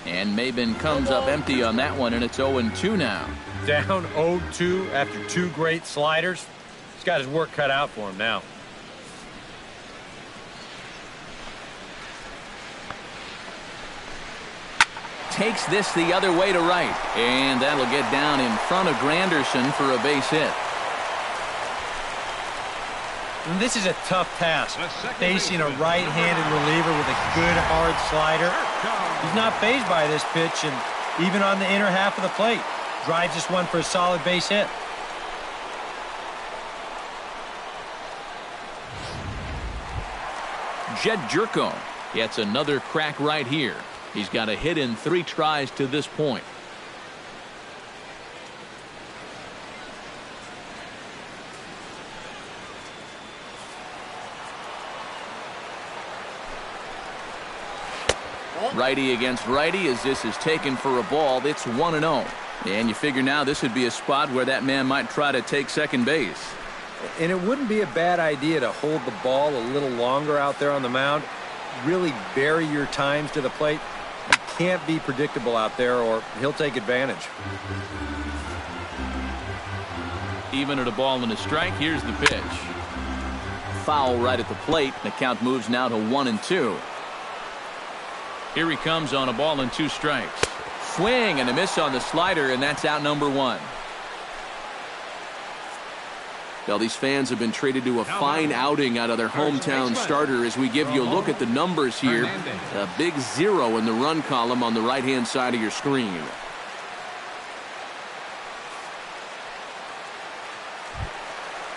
And Maben comes up empty on that one, and it's 0-2 now. Down 0-2 after 2 great sliders. He's got his work cut out for him now. Takes this the other way to right, and that'll get down in front of Granderson for a base hit. And this is a tough task, facing a right-handed reliever with a good hard slider. He's not fazed by this pitch, and even on the inner half of the plate, drives this one for a solid base hit. Jed Jerko gets another crack right here. He's got a hit in 3 tries to this point. Righty against righty as this is taken for a ball. It's 1-0. And you figure now this would be a spot where that man might try to take second base. And it wouldn't be a bad idea to hold the ball a little longer out there on the mound. Really vary your times to the plate. You can't be predictable out there or he'll take advantage. Even at a ball and a strike, here's the pitch. Foul right at the plate. The count moves now to 1-2. Here he comes on a ball and 2 strikes. Swing and a miss on the slider, and that's out number 1. Well, these fans have been treated to a fine outing out of their hometown starter as we give you a look at the numbers here. A big 0 in the run column on the right-hand side of your screen.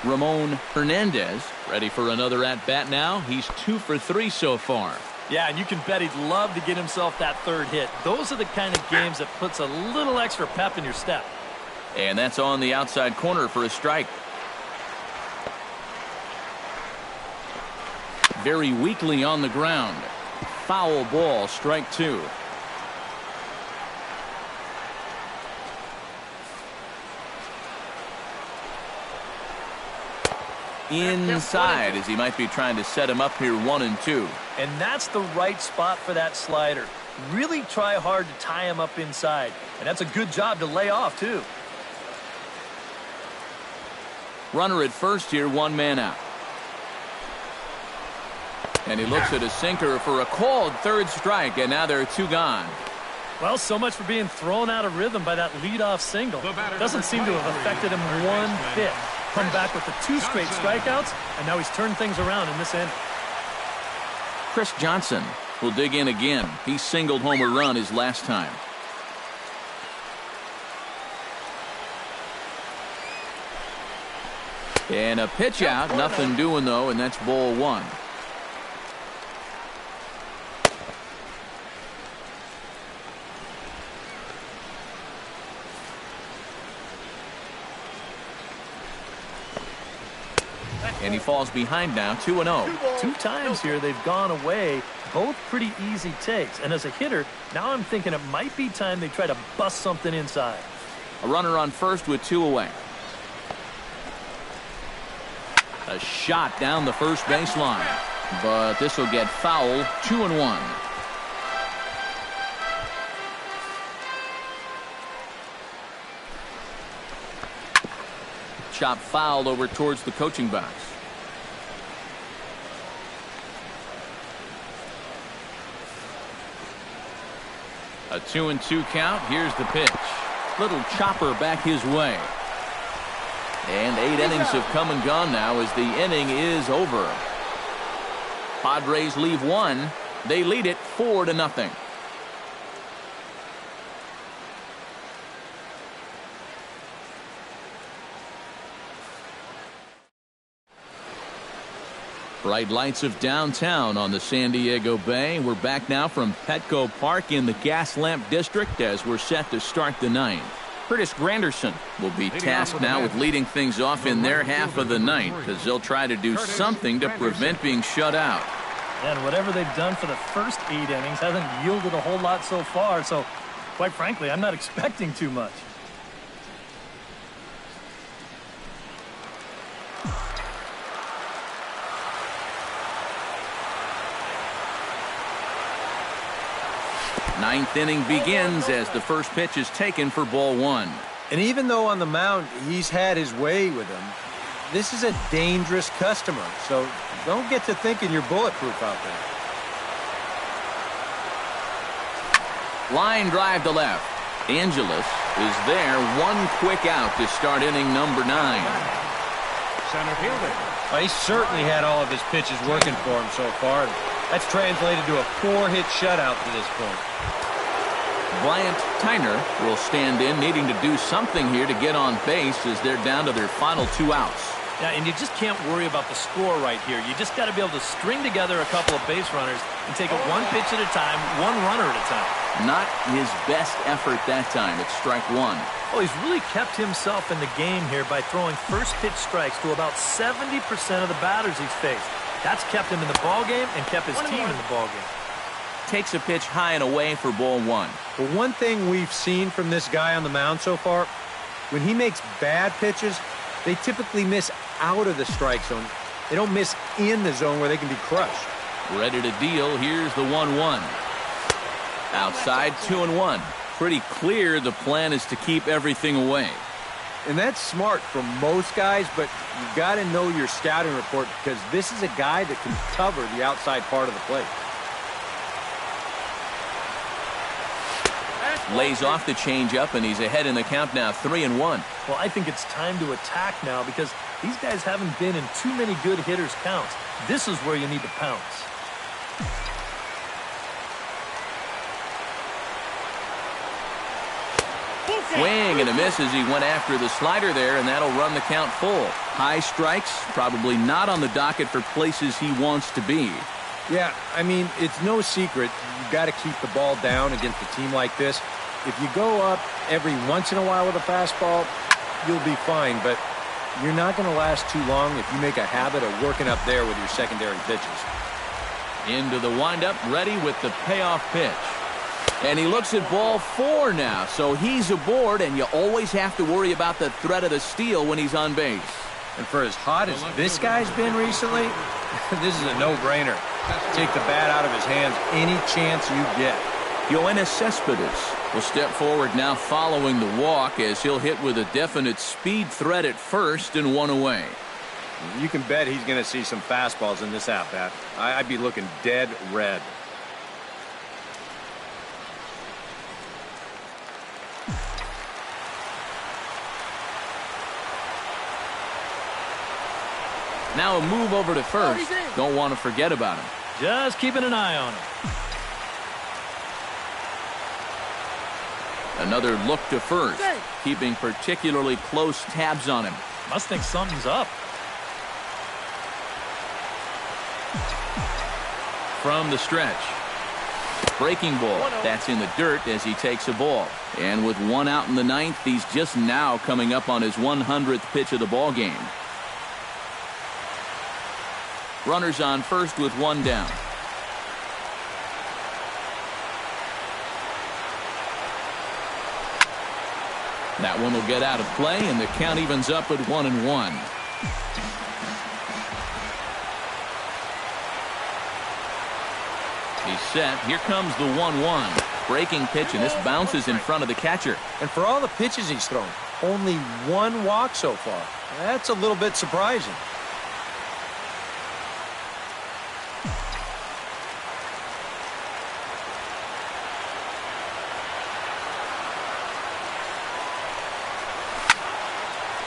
Ramon Hernandez ready for another at-bat now. He's 2 for 3 so far. Yeah, and you can bet he'd love to get himself that 3rd hit. Those are the kind of games that puts a little extra pep in your step. And that's on the outside corner for a strike. Very weakly on the ground. Foul ball, strike 2. Inside as he might be trying to set him up here 1-2. And that's the right spot for that slider. Really try hard to tie him up inside. And that's a good job to lay off, too. Runner at first here, 1 man out. And he looks at a sinker for a called 3rd strike, and now there are 2 gone. Well, so much for being thrown out of rhythm by that leadoff single. Doesn't seem to have affected him one bit. Come back with the 2 straight strikeouts, and now he's turned things around in this inning. Chris Johnson will dig in again. He singled home a run his last time. And a pitch out, nothing doing though, and that's ball 1. And he falls behind now, 2-0. 2 times here they've gone away, both pretty easy takes. And as a hitter, now I'm thinking it might be time they try to bust something inside. A runner on first with 2 away. A shot down the first baseline, but this will get foul. 2-1. Chop fouled over towards the coaching box. A 2-2 count. Here's the pitch. Little chopper back his way. And 8 innings have come and gone now as the inning is over. Padres leave 1. They lead it 4-0. Bright lights of downtown on the San Diego Bay. We're back now from Petco Park in the Gas Lamp District as we're set to start the 9th. Curtis Granderson will be tasked now with leading things off in their half of the 9th because they'll try to do something to prevent being shut out. And whatever they've done for the first 8 innings hasn't yielded a whole lot so far, so quite frankly, I'm not expecting too much. Ninth inning begins as the first pitch is taken for ball 1. And even though on the mound he's had his way with him, this is a dangerous customer. So don't get to thinking you're bulletproof out there. Line drive to left. Angeles is there. 1 quick out to start inning number 9. Center fielder. Well, he certainly had all of his pitches working for him so far. That's translated to a 4-hit shutout to this point. Bryant Tyner will stand in, needing to do something here to get on base as they're down to their final 2 outs. Yeah, and you just can't worry about the score right here. You just got to be able to string together a couple of base runners and take it 1 pitch at a time, 1 runner at a time. Not his best effort that time. It's strike 1. Well, he's really kept himself in the game here by throwing first pitch strikes to about 70% of the batters he's faced. That's kept him in the ballgame and kept his team in the ballgame. Takes a pitch high and away for ball 1. But one thing we've seen from this guy on the mound so far, when he makes bad pitches, They typically miss out of the strike zone. They don't miss in the zone where they can be crushed. Ready to deal. Here's the 1-1. Outside, 2-1. Pretty clear the plan is to keep everything away. And that's smart for most guys, but you got to know your scouting report because this is a guy that can cover the outside part of the plate. Lays off the changeup, and he's ahead in the count now, 3-1. Well, I think it's time to attack now because these guys haven't been in too many good hitters' counts. This is where you need to pounce. Swing and a miss as he went after the slider there, and that'll run the count full. High strikes, probably not on the docket for places he wants to be. Yeah, I mean, it's no secret. You got to keep the ball down against a team like this. If you go up every once in a while with a fastball, you'll be fine, but you're not going to last too long if you make a habit of working up there with your secondary pitches. Into the windup, ready with the payoff pitch. And he looks at ball 4 now, so he's aboard, and you always have to worry about the threat of the steal when he's on base. And for as hot as this guy's been recently, this is a no-brainer. Take the bat out of his hands any chance you get. Yoenis Cespedes will step forward now following the walk as he'll hit with a definite speed threat at first and 1 away. You can bet he's going to see some fastballs in this at-bat. I'd be looking dead red. Now a move over to first. Don't want to forget about him. Just keeping an eye on him. Another look to first, keeping particularly close tabs on him. Must think something's up. From the stretch. Breaking ball. That's in the dirt as he takes a ball. And with 1 out in the 9th, he's just now coming up on his 100th pitch of the ball game. Runners on first with 1 down. That one will get out of play, and the count evens up at 1-1. He's set. Here comes the 1-1. Breaking pitch, and this bounces in front of the catcher. And for all the pitches he's thrown, only 1 walk so far. That's a little bit surprising.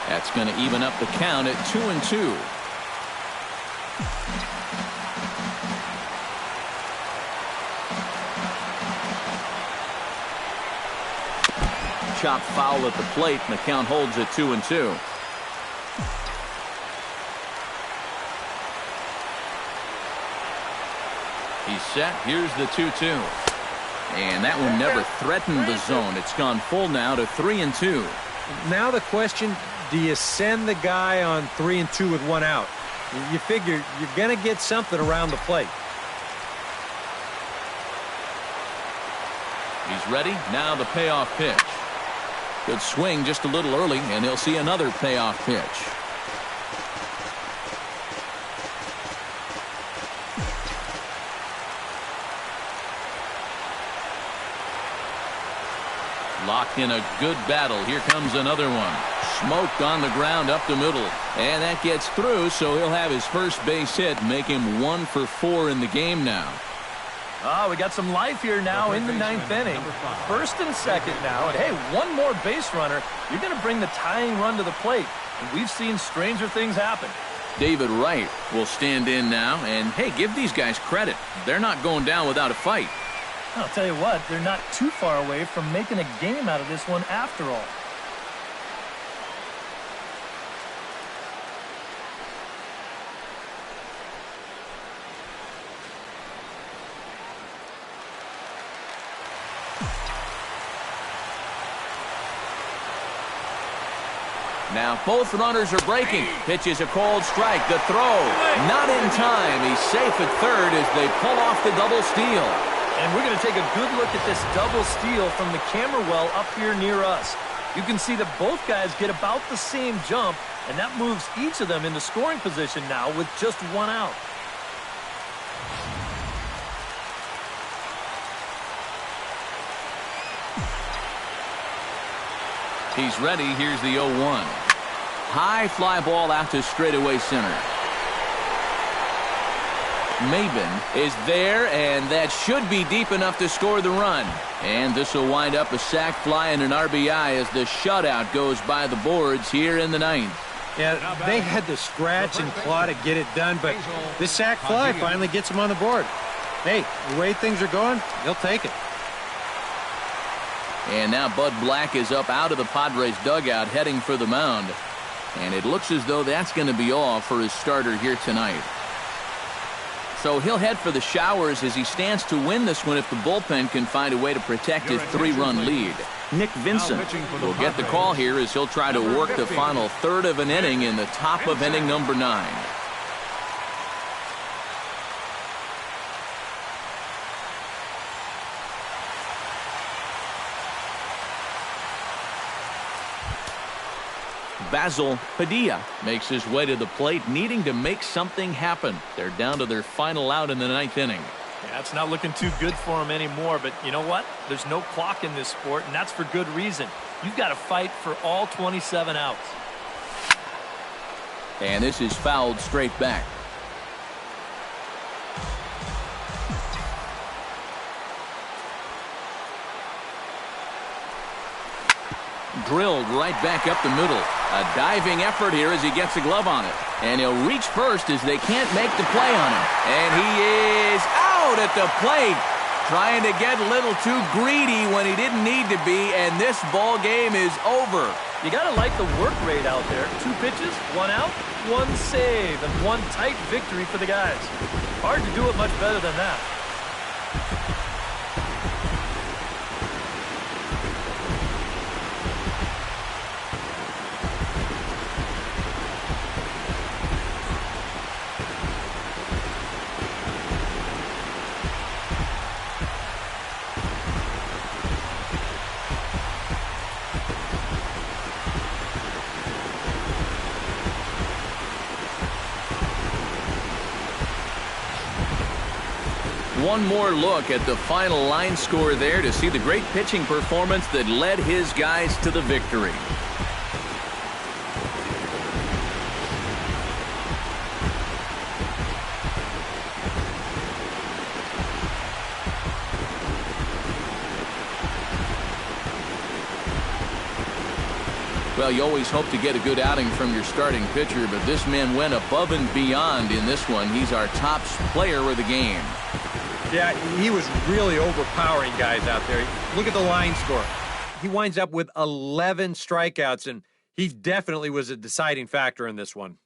That's going to even up the count at 2-2. Chop foul at the plate, and the count holds at 2-2. He's set. Here's the 2-2. And that one never threatened the zone. It's gone full now to 3-2. Now the question, do you send the guy on 3-2 with 1 out? You figure you're going to get something around the plate. He's ready. Now the payoff pitch. Good swing just a little early, and he'll see another payoff pitch. Locked in a good battle. Here comes another one. Smoked on the ground up the middle. And that gets through, so he'll have his first base hit, make him 1 for 4 in the game now. Oh, we got some life here now in the 9th inning. First and second now. And, hey, 1 more base runner. You're going to bring the tying run to the plate. And we've seen stranger things happen. David Wright will stand in now. And, hey, give these guys credit. They're not going down without a fight. I'll tell you what, they're not too far away from making a game out of this one after all. Now both runners are breaking. Pitch is a cold strike. The throw, not in time. He's safe at third as they pull off the double steal. And we're going to take a good look at this double steal from the camera well up here near us. You can see that both guys get about the same jump, and that moves each of them into scoring position now with just one out. He's ready. Here's the 0-1. High fly ball out to straightaway center. Maben is there, and that should be deep enough to score the run. And this will wind up a sac fly and an RBI as the shutout goes by the boards here in the ninth. Yeah, they had to scratch and claw to get it done, but this sac fly finally gets them on the board. Hey, the way things are going, they'll take it. And now Bud Black is up out of the Padres dugout heading for the mound. And it looks as though that's going to be all for his starter here tonight. So he'll head for the showers as he stands to win this one if the bullpen can find a way to protect his 3-run lead. Nick Vincent will get the call here as he'll try to work the final third of an inning in the top of inning number 9. Basil Padilla makes his way to the plate, needing to make something happen. They're down to their final out in the 9th inning. Yeah, it's not looking too good for him anymore, but you know what? There's no clock in this sport, and that's for good reason. You've got to fight for all 27 outs. And this is fouled straight back. Drilled right back up the middle. A diving effort here as he gets a glove on it. And he'll reach first as they can't make the play on him. And he is out at the plate. Trying to get a little too greedy when he didn't need to be. And this ball game is over. You got to like the work rate out there. 2 pitches, 1 out, 1 save, and 1 tight victory for the guys. Hard to do it much better than that. One more look at the final line score there to see the great pitching performance that led his guys to the victory. Well, you always hope to get a good outing from your starting pitcher, but this man went above and beyond in this one. He's our top player of the game. Yeah, he was really overpowering guys out there. Look at the line score. He winds up with 11 strikeouts, and he definitely was a deciding factor in this one.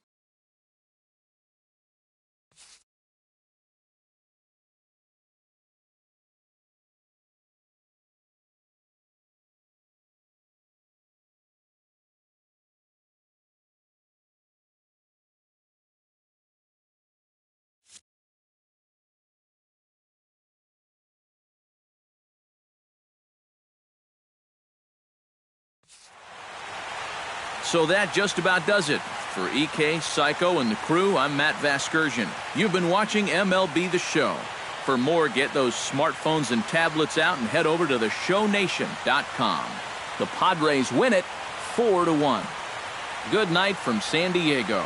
So that just about does it. For EK, Psycho, and the crew, I'm Matt Vasgersian. You've been watching MLB The Show. For more, get those smartphones and tablets out and head over to theshownation.com. The Padres win it 4-1. Good night from San Diego.